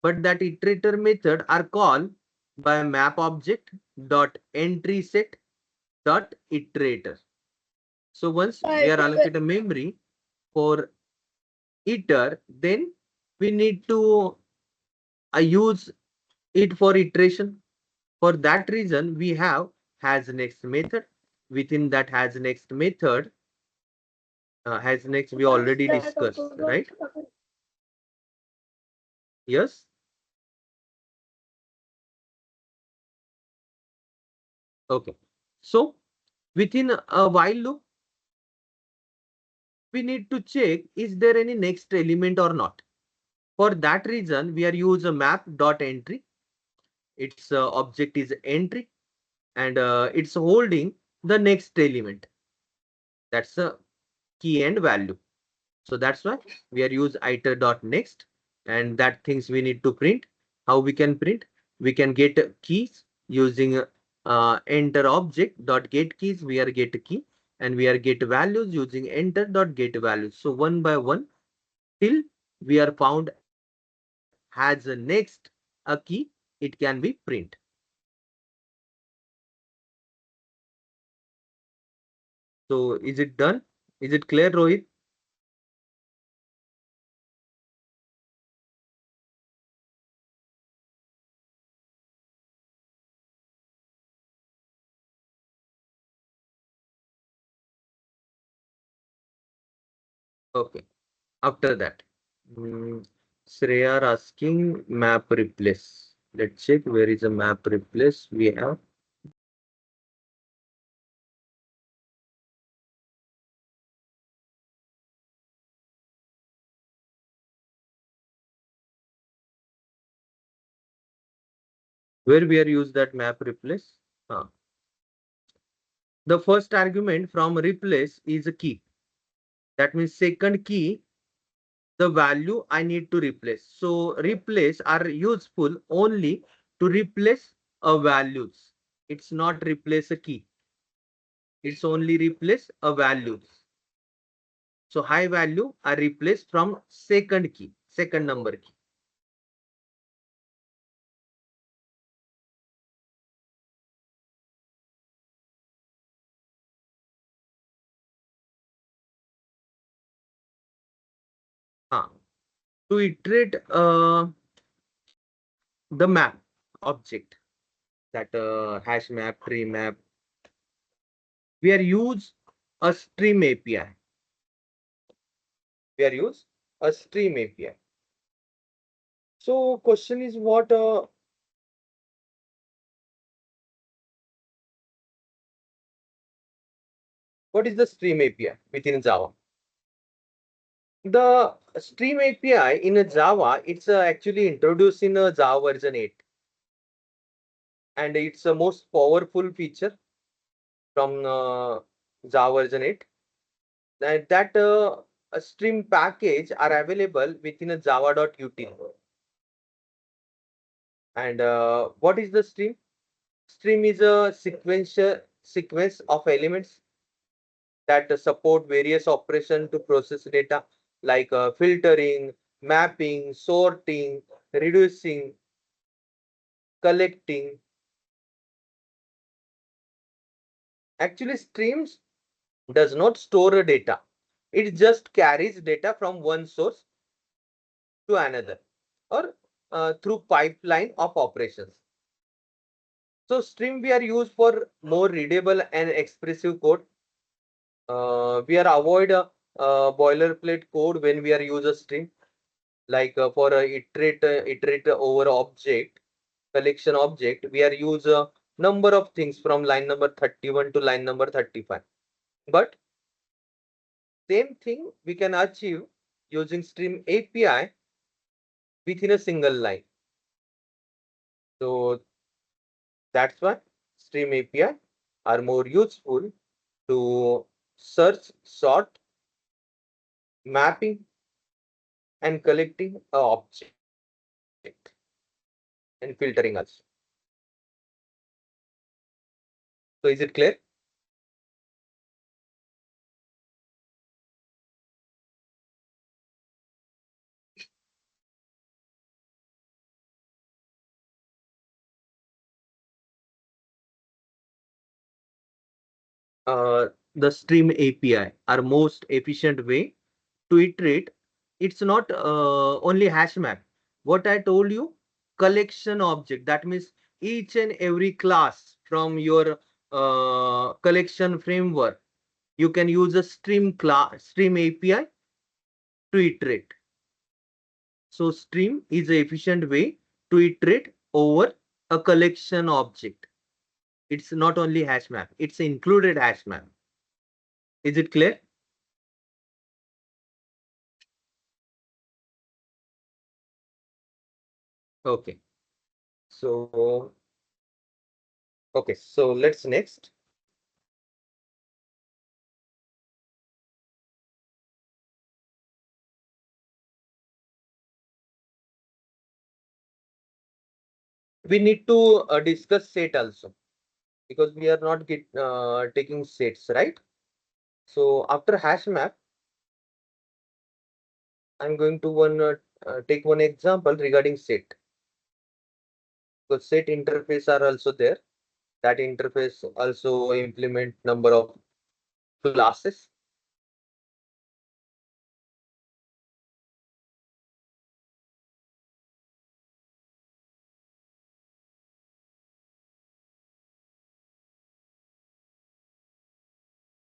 But that iterator method are called by map object dot entry set dot iterator. So once we are allocate a memory for iter, then we need to use it for iteration. For that reason, we have has next method. Within that has next method, has next we already discussed, right? Yes. Okay. So within a while loop, we need to check is there any next element or not. For that reason, we are use a map dot entry. Its object is entry, and it's holding the next element. That's a key and value. So that's why we are use iter dot next, and that things we need to print. How we can print? We can get keys using enter object dot get keys. We are get key, and we are get values using enter dot get values. So one by one till we are found has a next a key, it can be print. So is it done? Is it clear, Rohit? Okay. After that, Shreya are asking map replace. Let's check where is a map replace we have. Where we are use that map replace. The first argument from replace is a key. That means second key, the value I need to replace. So replace are useful only to replace a values. It's not replace a key. It's only replace a values. So high value are replaced from second key, second number key. To iterate the map object, that hash map, tree map, we are use a stream API. We are use a stream API. So question is what is the stream API within Java? The stream API in a Java, it's actually introduced in a Java version 8. And it's a most powerful feature from Java version 8. That a stream package are available within a java.util. And what is the stream? Stream is a sequence of elements that support various operations to process data like filtering, mapping, sorting, reducing, collecting. Actually, streams does not store a data. It just carries data from one source to another or through pipeline of operations. So stream we are used for more readable and expressive code. We are avoid boilerplate code when we are use a stream, like for iterate over object collection object. We are use a number of things from line number 31 to line number 35. But same thing we can achieve using stream API within a single line. So that's why stream API are more useful to search, sort, mapping, and collecting a object and filtering also. So is it clear? The stream API are most efficient way to iterate. It's not only hash map. What I told you, collection object. That means each and every class from your collection framework, you can use a stream API to iterate. So stream is an efficient way to iterate over a collection object. It's not only hash map, it's included hash map. Is it clear? Okay. So, okay, so let's next. We need to discuss set also because we are not taking sets, right? So after hash map, I'm going to take one example regarding set. So set interface are also there. That interface also implement number of classes.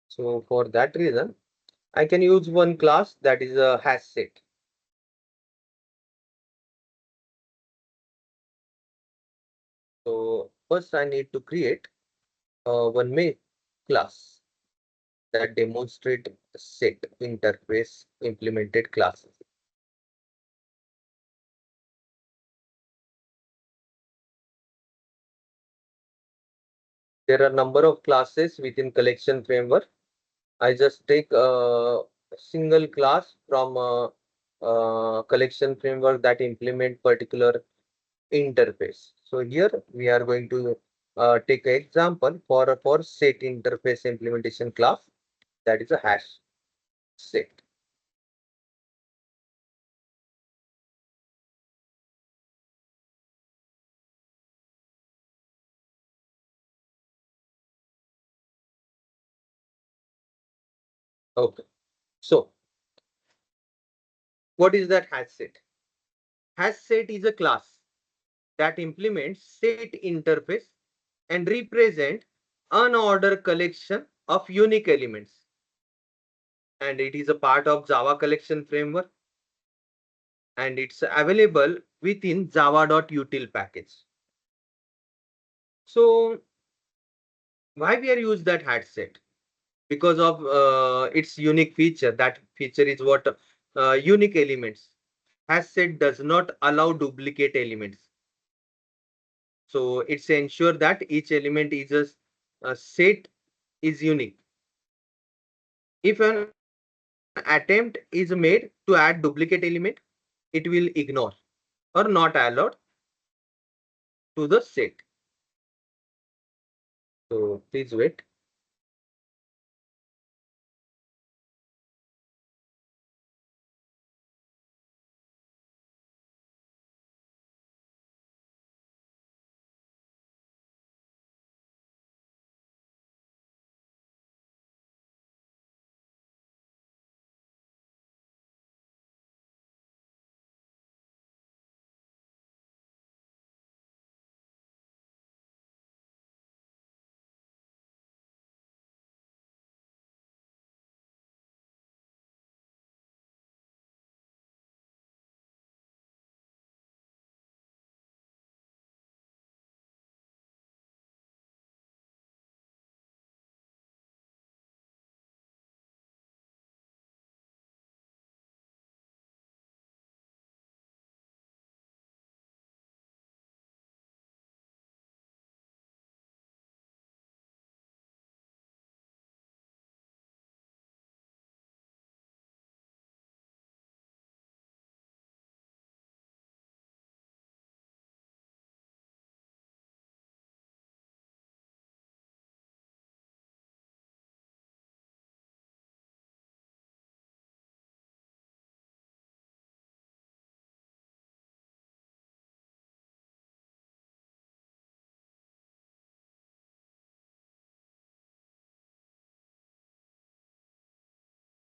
So for that reason, I can use one class that is a hash set. So first I need to create one main class that demonstrate set interface implemented classes. There are number of classes within collection framework. I just take a single class from a collection framework that implement particular interface. So here we are going to take an example for set interface implementation class, that is a hash set. Okay. So what is that hash set? Hash set is a class that implements set interface and represent unordered collection of unique elements. And it is a part of Java collection framework, and it's available within java.util package. So why we are use that hash set? Because of its unique feature. That feature is what unique elements. Hash set does not allow duplicate elements. So it's ensure that each element is a set is unique. If an attempt is made to add duplicate element, it will ignore or not allowed to the set. So please wait.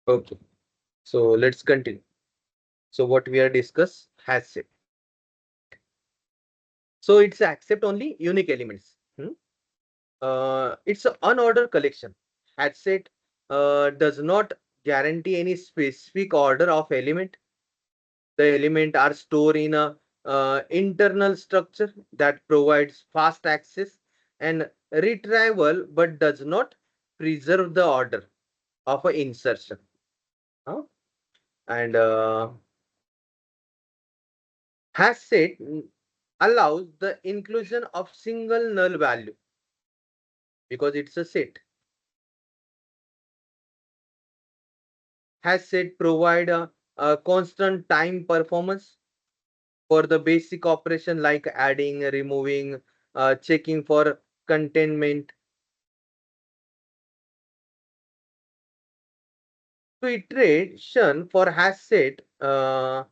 Okay. So let's continue. So what we are discuss hash set. So it's accept only unique elements. It's an unordered collection. Hash set does not guarantee any specific order of element. The element are stored in a internal structure that provides fast access and retrieval, but does not preserve the order of a insertion. Huh? And hash set allows the inclusion of single null value because it's a set. Hash set provide a constant time performance for the basic operation like adding, removing, checking for containment. So iteration for hash set, that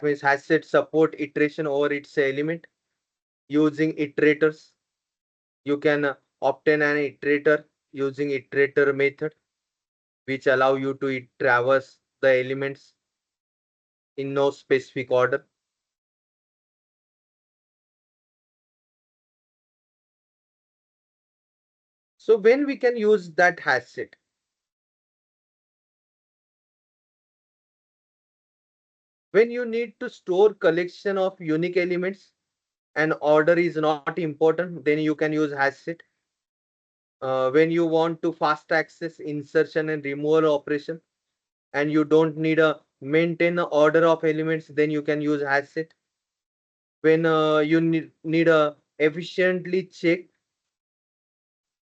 means hash set support iteration over its element using iterators. You can obtain an iterator using iterator method, which allow you to traverse the elements in no specific order. So when we can use that hash set? When you need to store collection of unique elements and order is not important, then you can use hash set. When you want to fast access insertion and removal operation, and you don't need a maintain the order of elements, then you can use hash set. When you need a efficiently check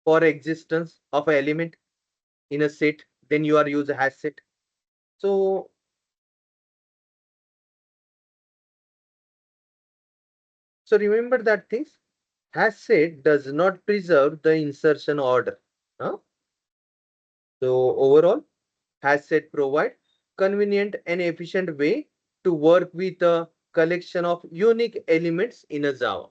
for existence of an element in a set, then you are use a hash set. So remember that things, hash set does not preserve the insertion order. Huh? So overall, hash set provide convenient and efficient way to work with a collection of unique elements in a Java.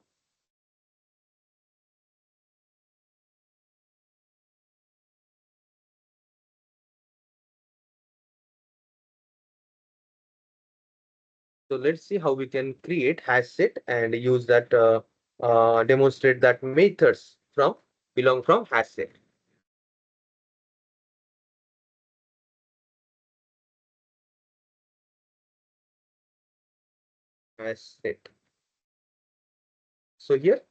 So let's see how we can create hash set and use that demonstrate that methods from belong from hash set. Hash set. So here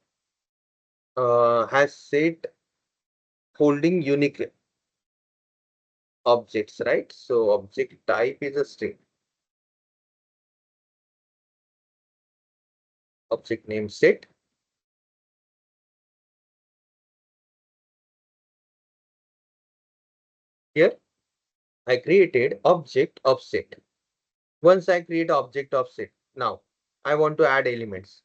hash set holding unique objects, right? So object type is a string. Object name set. Here I created object of set. Once I create object of set, now I want to add elements.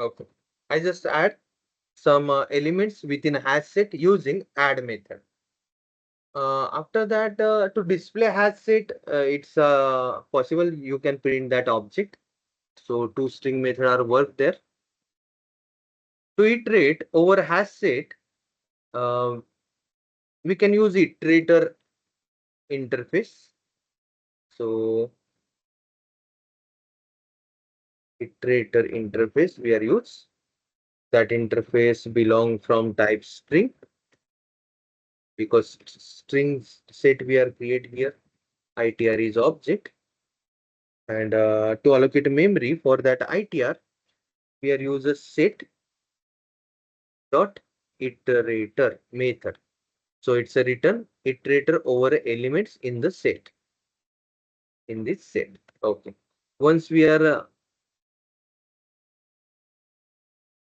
Okay. I just add some elements within a hash set using add method. After that, to display hash set, it's possible you can print that object. So two string method are work there. To iterate over hash set, uh, we can use iterator interface. So iterator interface we are use. That interface belong from type string, because strings set we are create here. ITR is object, and to allocate memory for that ITR, we are use a set dot iterator method. So it's a return iterator over elements in the set. In this set, okay. Once we are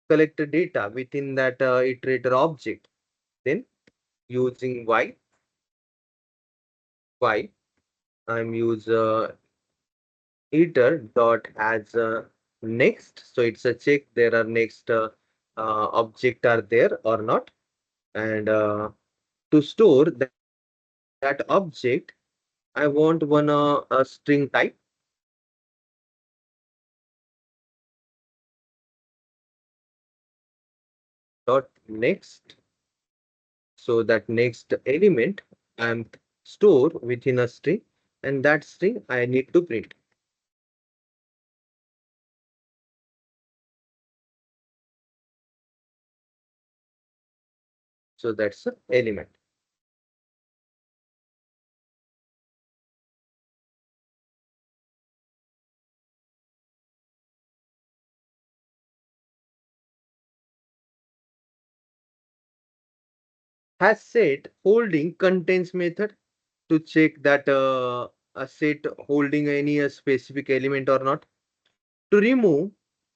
collect the data within that iterator object, then using y I'm use iter dot as next. So it's a check there are next object are there or not, and to store that object, I want one a string type. Dot next. So that next element I'm store within a string, and that string I need to print. So that's the element. Has set holding contains method to check that a set holding any specific element or not. To remove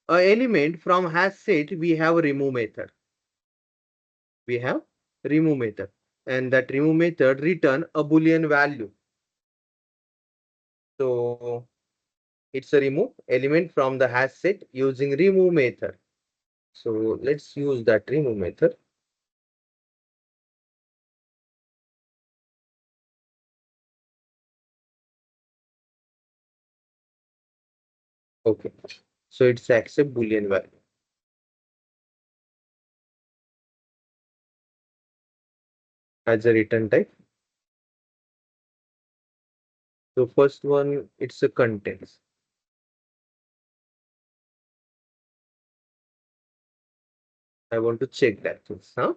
a element from hash set, we have remove method. We have remove method, and that remove method return a boolean value. So it's a remove element from the hash set using remove method. So let's use that remove method. Okay. So it's accept Boolean value as a return type. So first one, it's a contents. I want to check that things, huh?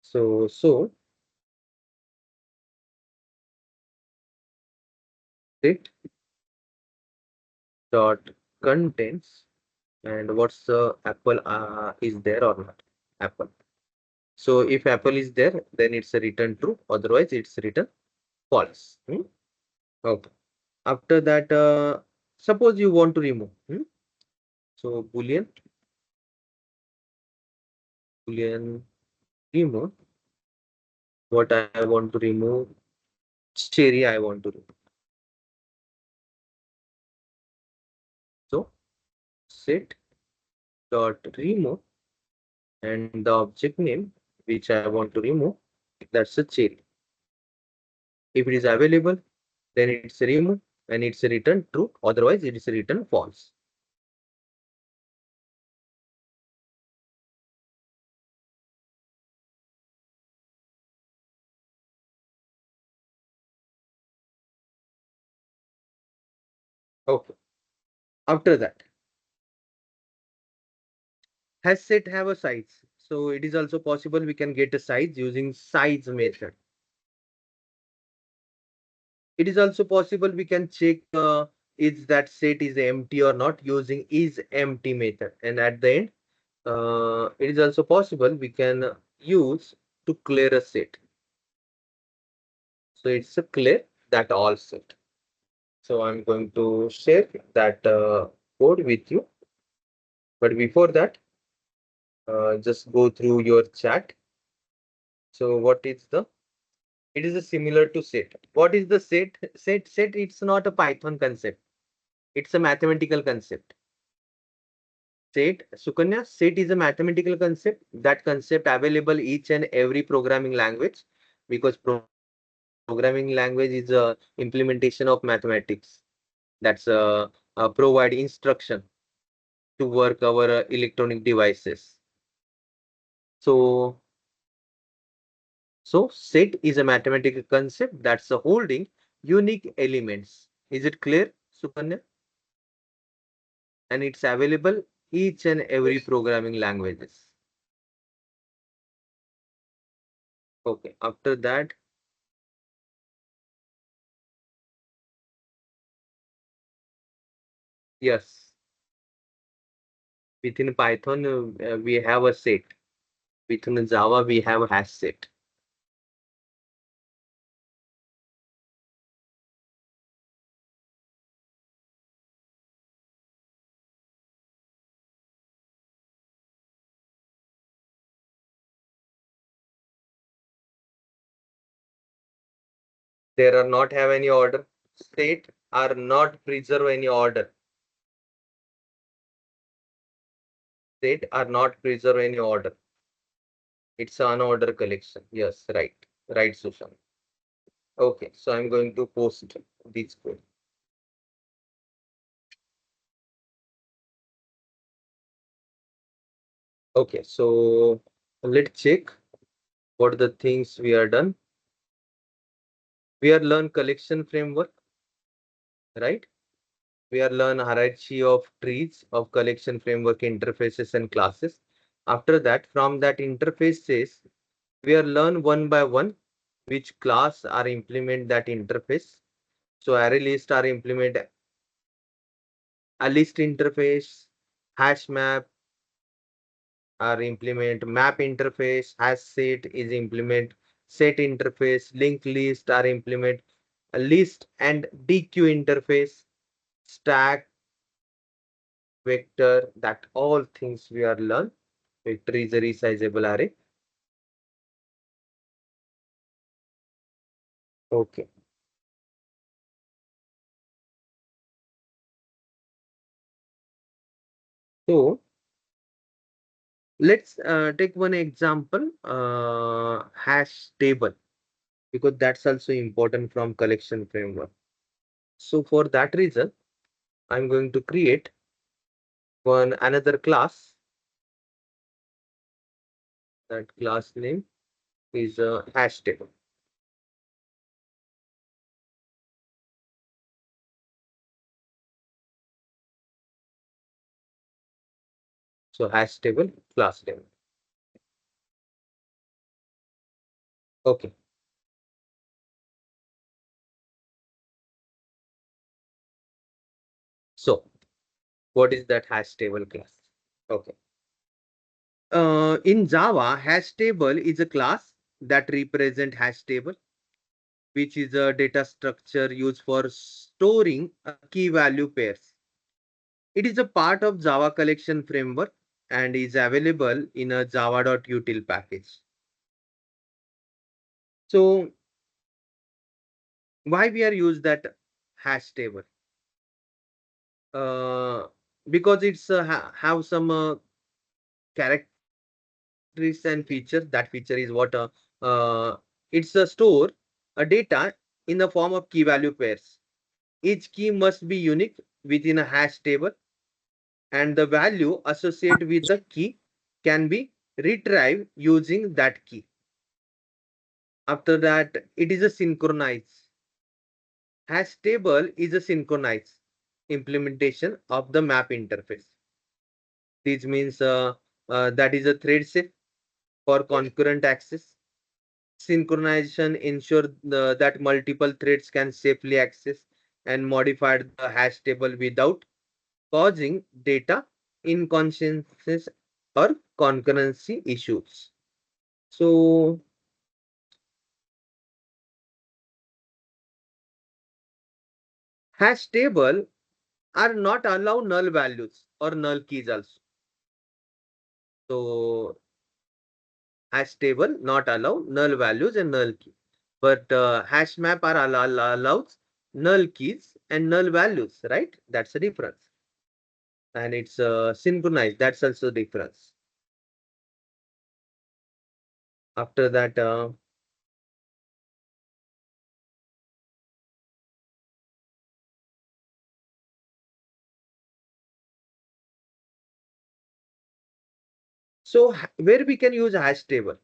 So it dot contents and what's the apple is there or not? Apple. So if apple is there, then it's a return true. Otherwise, it's return false. Okay. After that, suppose you want to remove. So boolean remove. What I want to remove, cherry I want to remove. So set dot remove and the object name which I want to remove, that's a cherry. If it is available, then it's a remove and it's a return true. Otherwise, it is a return false. Okay. After that, has set have a size. So it is also possible we can get a size using size method. It is also possible we can check is that set is empty or not using is empty method. And at the end, it is also possible we can use to clear a set. So it's a clear that all set. So I'm going to share that code with you. But before that, just go through your chat. So what is the? It is a similar to set. What is the set? Set. It's not a Python concept. It's a mathematical concept. Set, Sukanya, set is a mathematical concept. That concept available each and every programming language because programming language is a implementation of mathematics. That's a provide instruction to work our electronic devices. So set is a mathematical concept that's a holding unique elements. Is it clear, Sukanya? And it's available each and every programming languages. Okay, after that, yes, within Python, we have a set. Within Java, we have a hash set. There are not have any order. State are not preserve any order. State are not preserve any order. It's an order collection. Yes, right. Right, Sushan. Okay, so I'm going to post this code. Okay, so let's check what the things we are done. We are learn collection framework, right? We are learn hierarchy of trees of collection framework interfaces and classes. After that, from that interfaces, we are learn one by one which class are implement that interface. So array list are implement a list interface, hash map are implement map interface, hash set is implement set interface, linked list are implement a list and DQ interface, stack, vector, that all things we are learn. Vector is a resizable array. Okay. So let's take one example, hash table, because that's also important from collection framework. So for that reason, I'm going to create another class. That class name is hash table. So hash table class name. Okay. So what is that hash table class? Okay. In Java, hash table is a class that represent hash table, which is a data structure used for storing key value pairs. It is a part of Java collection framework and is available in a java.util package. So why we are use that hash table? Uh, because it's have some characteristics and features. That feature is what it's a store a data in the form of key value pairs. Each key must be unique within a hash table, and the value associated with the key can be retrieved using that key. After that, it is a synchronized. Hash table is a synchronized implementation of the map interface. This means that is a thread safe for concurrent access. Synchronization ensure that multiple threads can safely access and modify the hash table without causing data inconsistencies or concurrency issues. So hash table are not allow null values or null keys also. So hash table not allow null values and null key, but hash map are allows null keys and null values, right? That's the difference. And it's synchronized. That's also difference. After that, so where we can use hash table.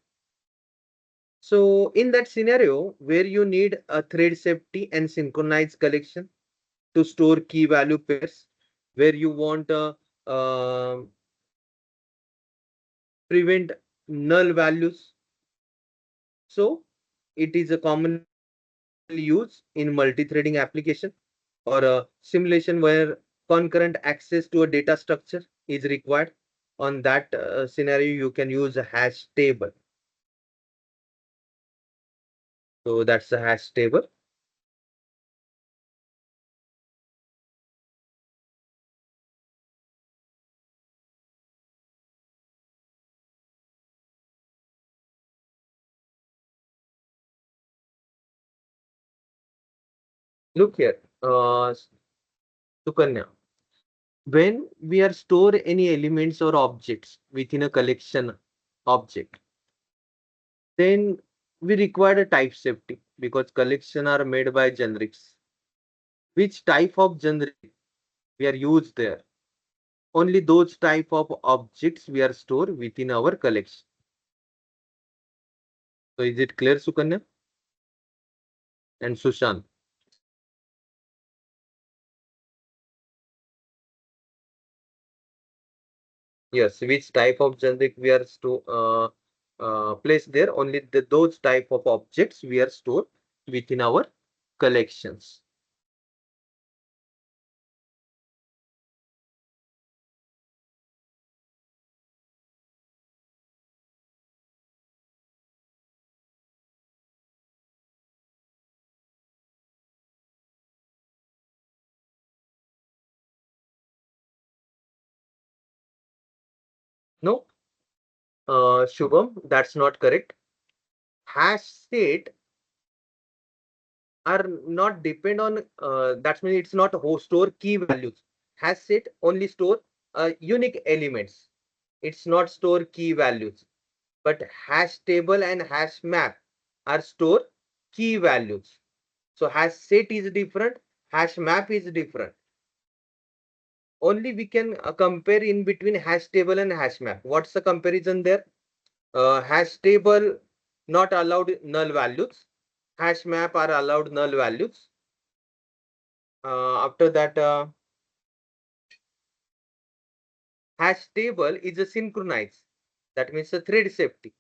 So in that scenario where you need a thread safety and synchronized collection to store key value pairs, where you want prevent null values. So it is a common use in multi-threading application or a simulation where concurrent access to a data structure is required. On that scenario, you can use a hash table. So that's the hash table. Look here, Sukanya. When we are store any elements or objects within a collection object, then we require a type safety because collection are made by generics. Which type of generic we are used there? Only those type of objects we are stored within our collection. So is it clear, Sukanya and Sushant? Yes, which type of generic we are placed there? Only those type of objects we are stored within our collections. No, Shubham, that's not correct. Hash state are not depend on that means it's not store key values. Hash set only store unique elements. It's not store key values, but hash table and hash map are store key values. So hash set is different, hash map is different. Only we can compare in between hash table and hash map. What's the comparison there? Hash table not allowed null values. Hash map are allowed null values. After that, hash table is a synchronized. That means a thread safety.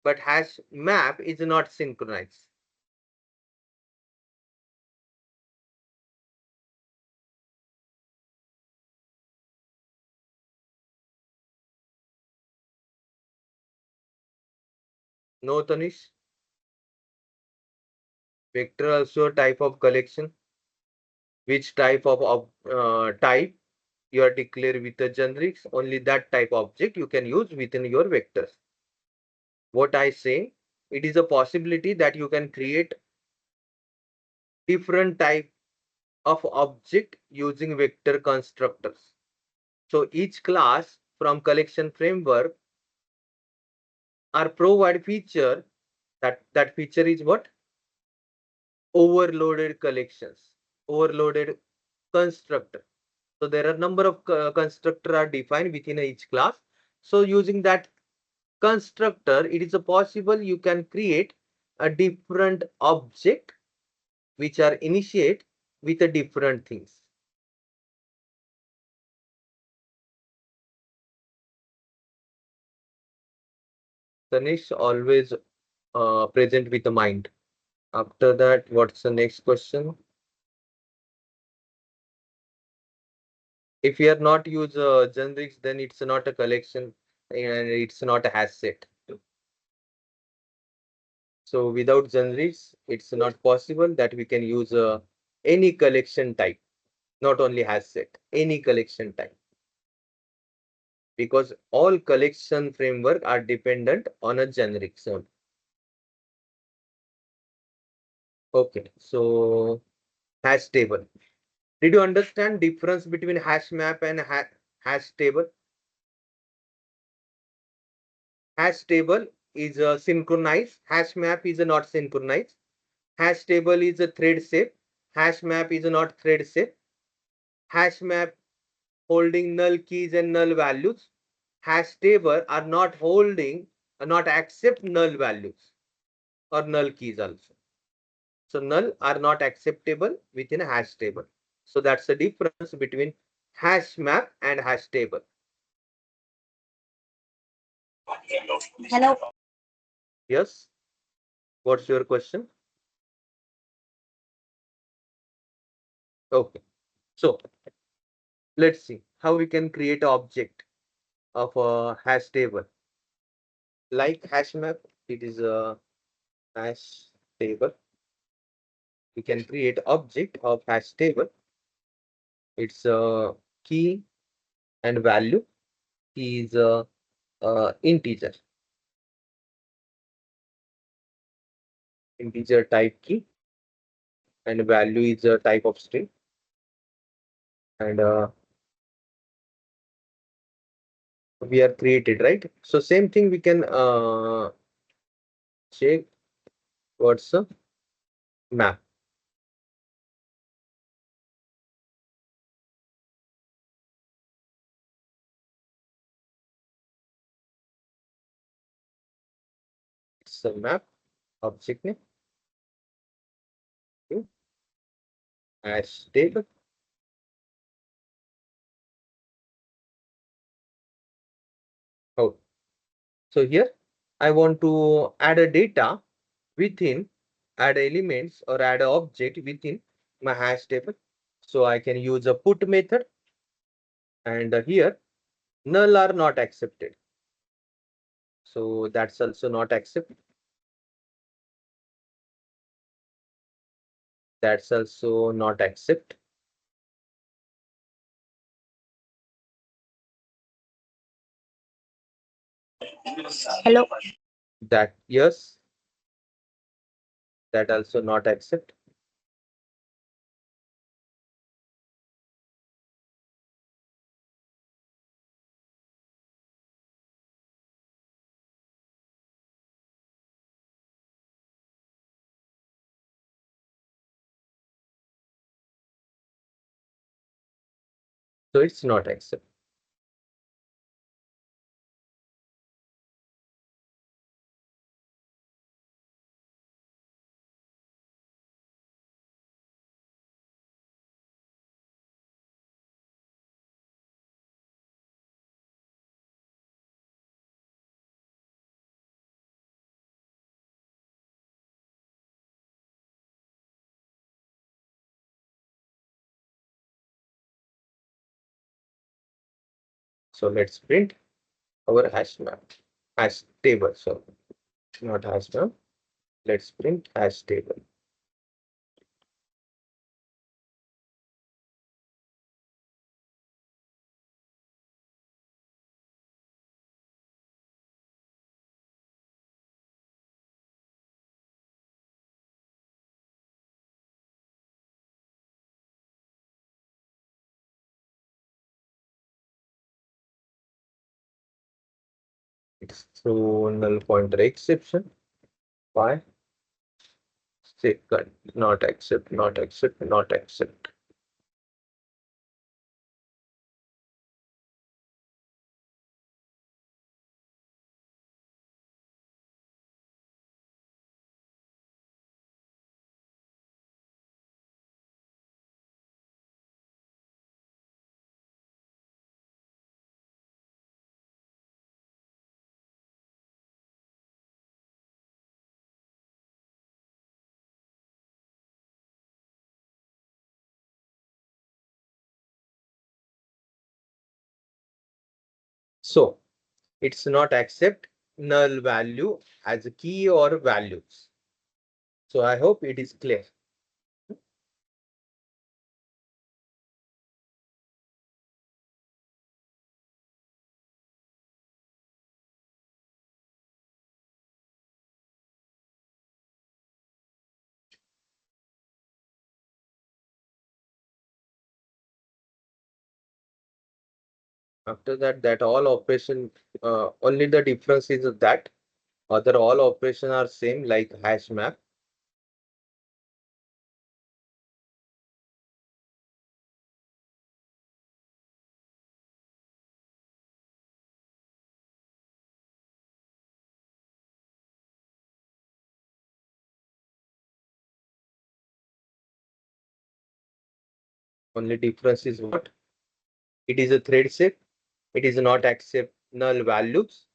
But hash map is not synchronized. No, Tanish. Vector also a type of collection. Which type of type you are declared with the generics? Only that type object you can use within your vectors. What I say, it is a possibility that you can create different type of object using vector constructors. So each class from collection framework are provide feature that feature is what? Overloaded collections, overloaded constructor. So there are number of constructor are defined within each class. So using that constructor, it is a possible you can create a different object which are initiate with a different things. Tanish always present with the mind. After that, what's the next question? If you are not use generics, then it's not a collection and it's not a hash set. So without generics, it's not possible that we can use any collection type, not only hash set, any collection type. Because all collection framework are dependent on a generic zone. Okay, so hash table. Did you understand difference between hash map and hash table? Hash table is a synchronized, hash map is a not synchronized. Hash table is a thread safe, hash map is a not thread safe. Hash map holding null keys and null values. Hash table are not holding, not accept null values or null keys also. So null are not acceptable within a hash table. So that's the difference between hash map and hash table. Hello. Yes. What's your question? Okay. So let's see how we can create an object of a hash table. Like hash map, it is a hash table. We can create object of hash table. It's a key and value. Key is a integer. Integer type key and value is a type of string. And we are created, right? So same thing we can check what's a map. It's a map object name. Okay. Hash table. Oh, so here I want to add a data within, add elements or add an object within my hash table. So I can use a put method, and here null are not accepted. So that's also not accepted. That's also not accept. Hello. That yes, that also not accept. So it's not accept. So let's print our hash map, hash table. So not hash map. Let's print hash table. It's through null pointer exception. Why? Second, not accept, not accept, not accept. So it's not accept null value as a key or values. So I hope it is clear. After that, that all operation, only the difference is that other all operation are same like hash map. Only difference is what? It is a thread shape. It is not accept null values.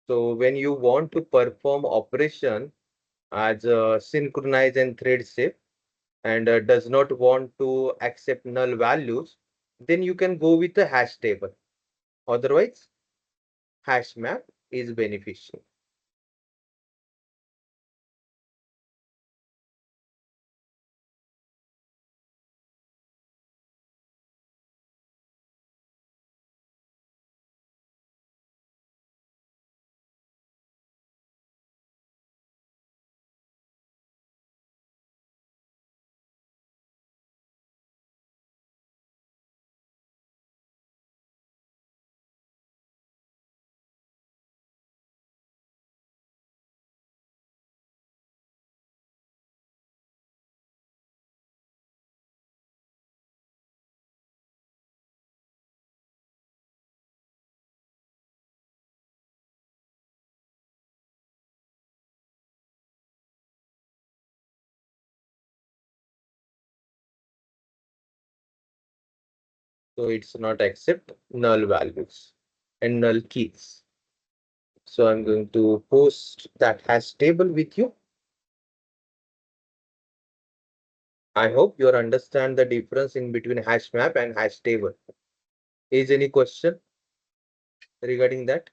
So when you want to perform operation as a synchronize and thread shape and does not want to accept null values, then you can go with a hash table. Otherwise, hash map is beneficial. So it's not accept null values and null keys. So I'm going to post that hash table with you. I hope you understand the difference in between hash map and hash table. Is any question regarding that?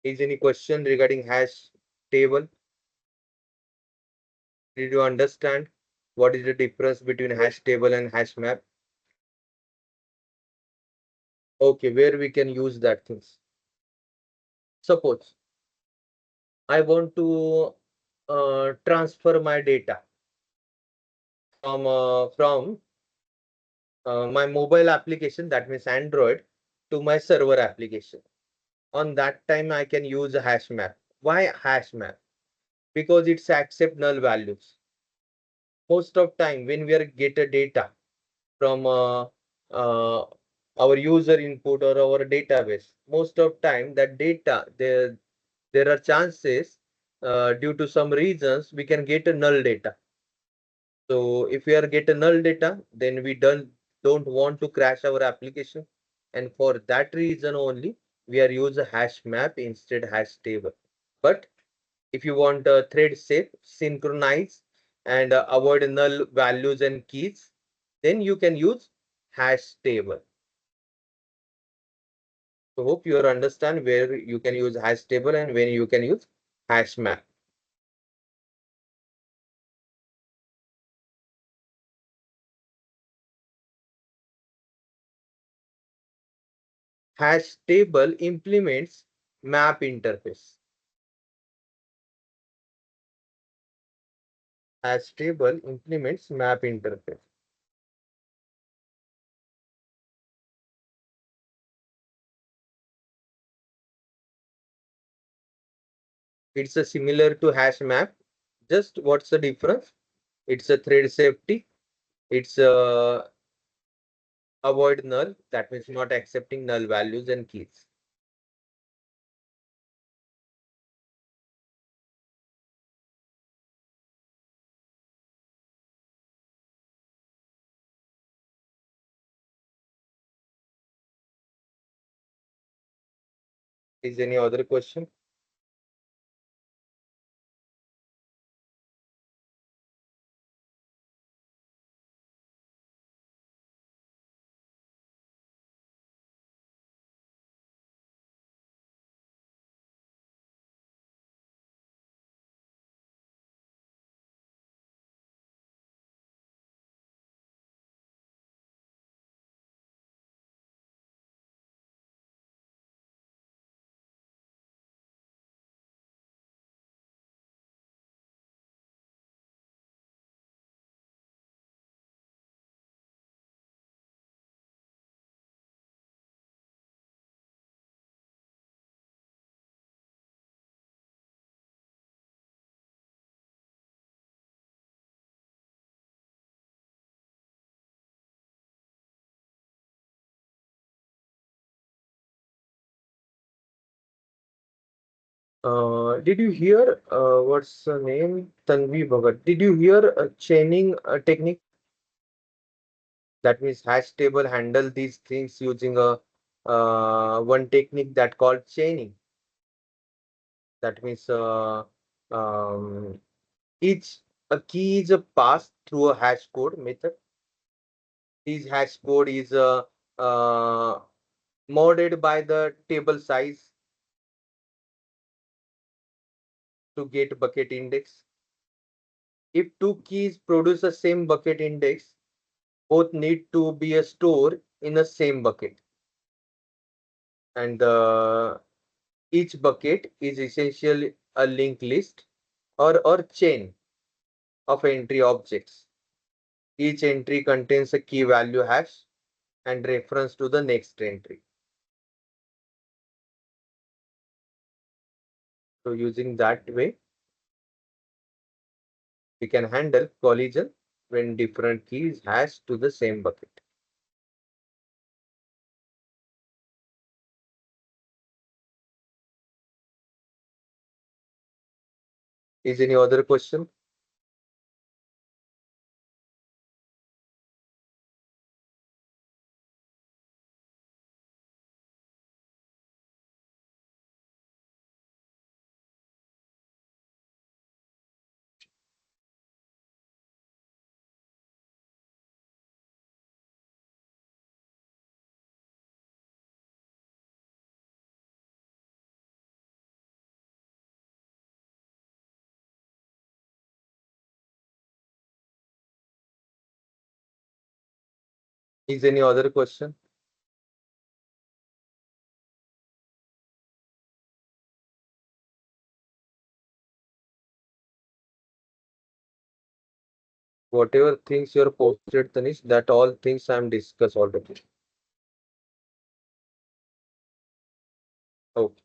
Is any question regarding hash table? Did you understand what is the difference between hash table and hash map? Okay, where we can use that things. Suppose I want to transfer my data from my mobile application, that means Android, to my server application. On that time, I can use a hash map. Why hash map? Because it's accept null values. most of time when we are get a data from uh, our user input or our database, most of time that data there are chances due to some reasons we can get a null data. So if we are get a null data, then we don't want to crash our application, and for that reason only we are use a hash map instead hash table. But if you want a thread safe, synchronize, and avoid null values and keys, then you can use hash table. So hope you understand where you can use hash table and when you can use hash map. Hash table implements map interface. Hash table implements map interface. It's a similar to hash map. Just what's the difference? It's a thread safety. It's a avoid null. That means not accepting null values and keys. Is any other question? Did you hear what's the name? Tanvi Bhagat. Did you hear a chaining technique? That means hash table handle these things using a one technique that called chaining. That means um, each a key is a passed through a hash code method. This hash code is uh, modded by the table size to get bucket index. If two keys produce the same bucket index, both need to be a store in the same bucket. And each bucket is essentially a linked list or chain of entry objects. Each entry contains a key value hash and reference to the next entry. So using that way, we can handle collision when different keys hash to the same bucket. Is any other question? Is any other question? Whatever things you're posted, Tanish, that all things I'm discussed already. Okay.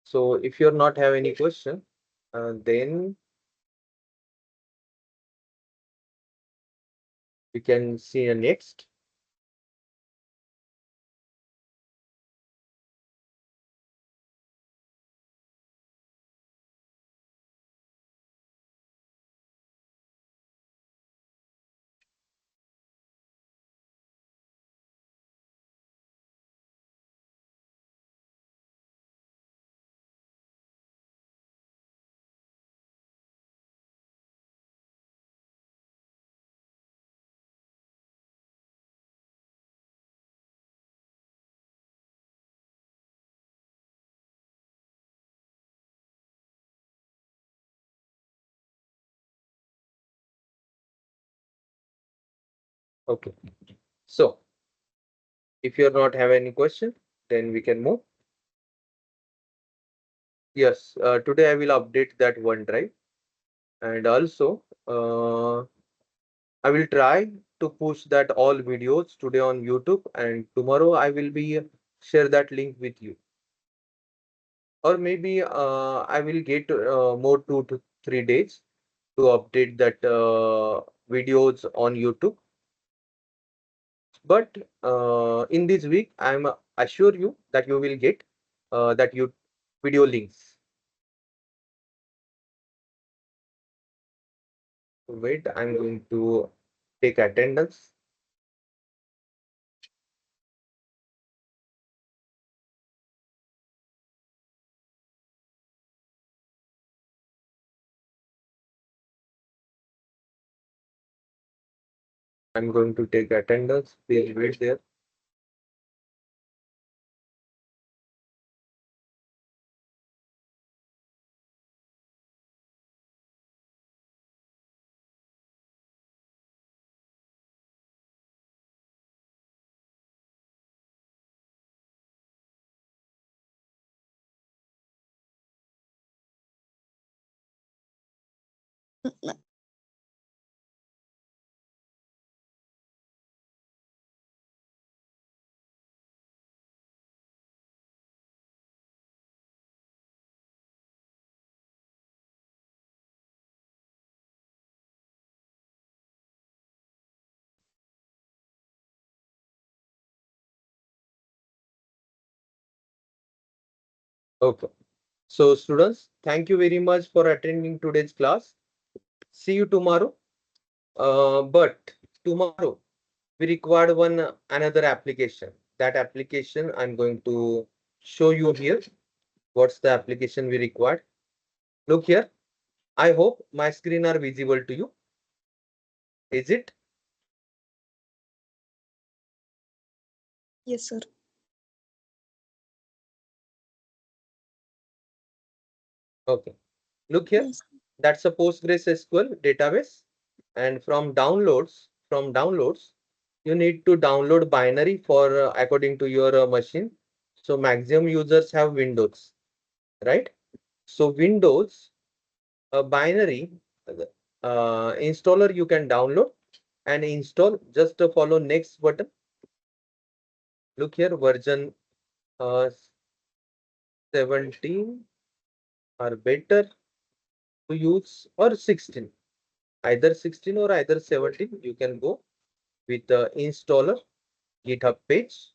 So if you're not have any question, then we can see a next. Okay. So if you're not have any question, then we can move. Yes, today I will update that OneDrive, and also I will try to push that all videos today on YouTube, and tomorrow I will be share that link with you. Or maybe I will get more 2 to 3 days to update that videos on YouTube. But in this week, I'm assure you that you will get that you video links. Wait, I'm going to take attendance. I'm going to take attendance. Please wait there. Okay. So students, thank you very much for attending today's class. See you tomorrow. But tomorrow we required one another application. That application I'm going to show you here. What's the application we required? Look here. I hope my screen are visible to you. Is it? Yes, sir. Okay. Look here. Yes. That's a PostgreSQL database. And from downloads, you need to download binary for according to your machine. So maximum users have Windows, right? So Windows binary installer you can download and install. Just follow next button. Look here, version uh, 17 are better to use, or 16. Either 16 or either 17. You can go with the installer GitHub page,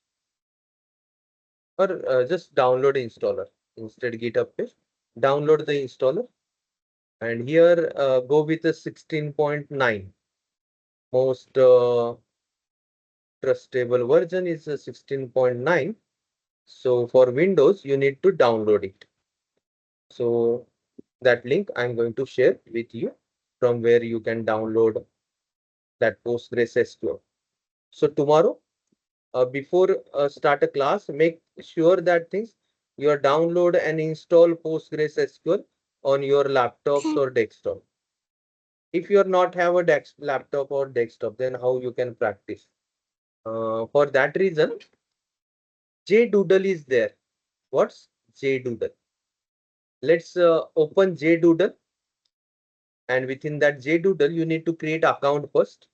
or just download installer. Instead GitHub page, download the installer, and here go with the 16.9. Most trustable version is 16.9. So for Windows, you need to download it. So that link I'm going to share with you, from where you can download that PostgreSQL. So tomorrow, before start a class, make sure that things you download and install PostgreSQL on your laptops or desktop. If you are not have a laptop or desktop, then how you can practice? For that reason, JDoodle is there. What's JDoodle? Let's open JDoodle, and within that JDoodle, you need to create account first.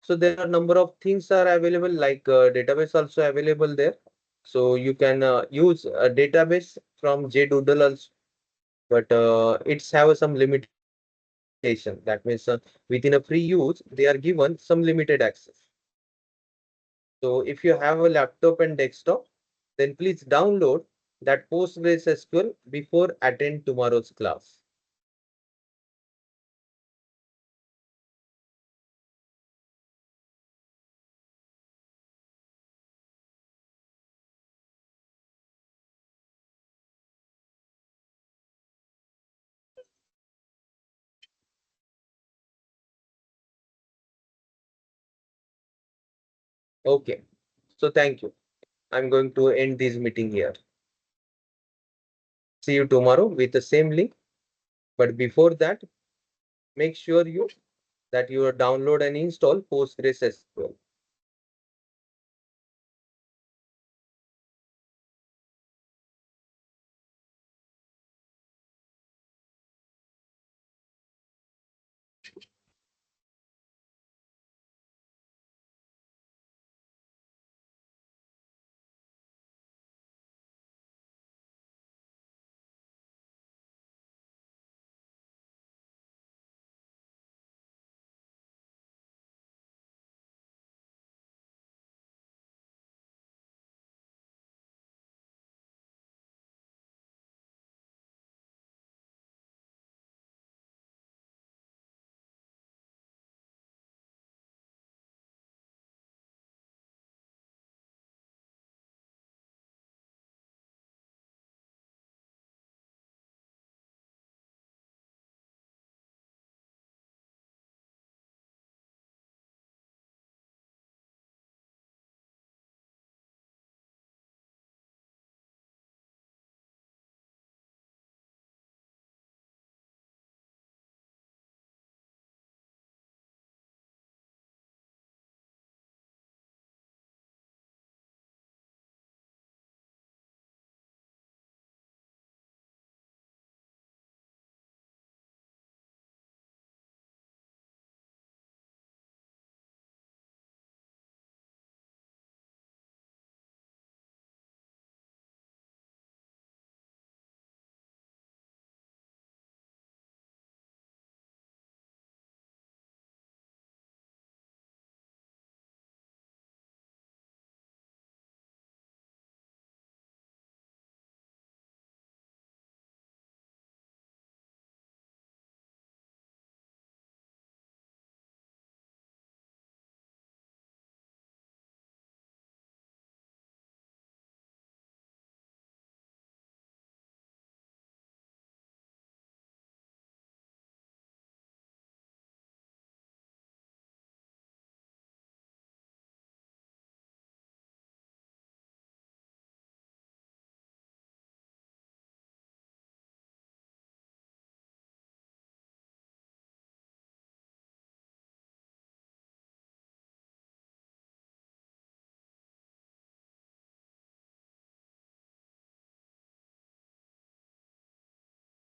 So there are number of things are available, like database also available there. So you can use a database from JDoodle also, but it's have some limit. limitation. That means within a free use, they are given some limited access. So if you have a laptop and desktop, then please download that PostgreSQL before attend tomorrow's class. Okay. So thank you. I'm going to end this meeting here. See you tomorrow with the same link. But before that, make sure that you download and install PostgreSQL.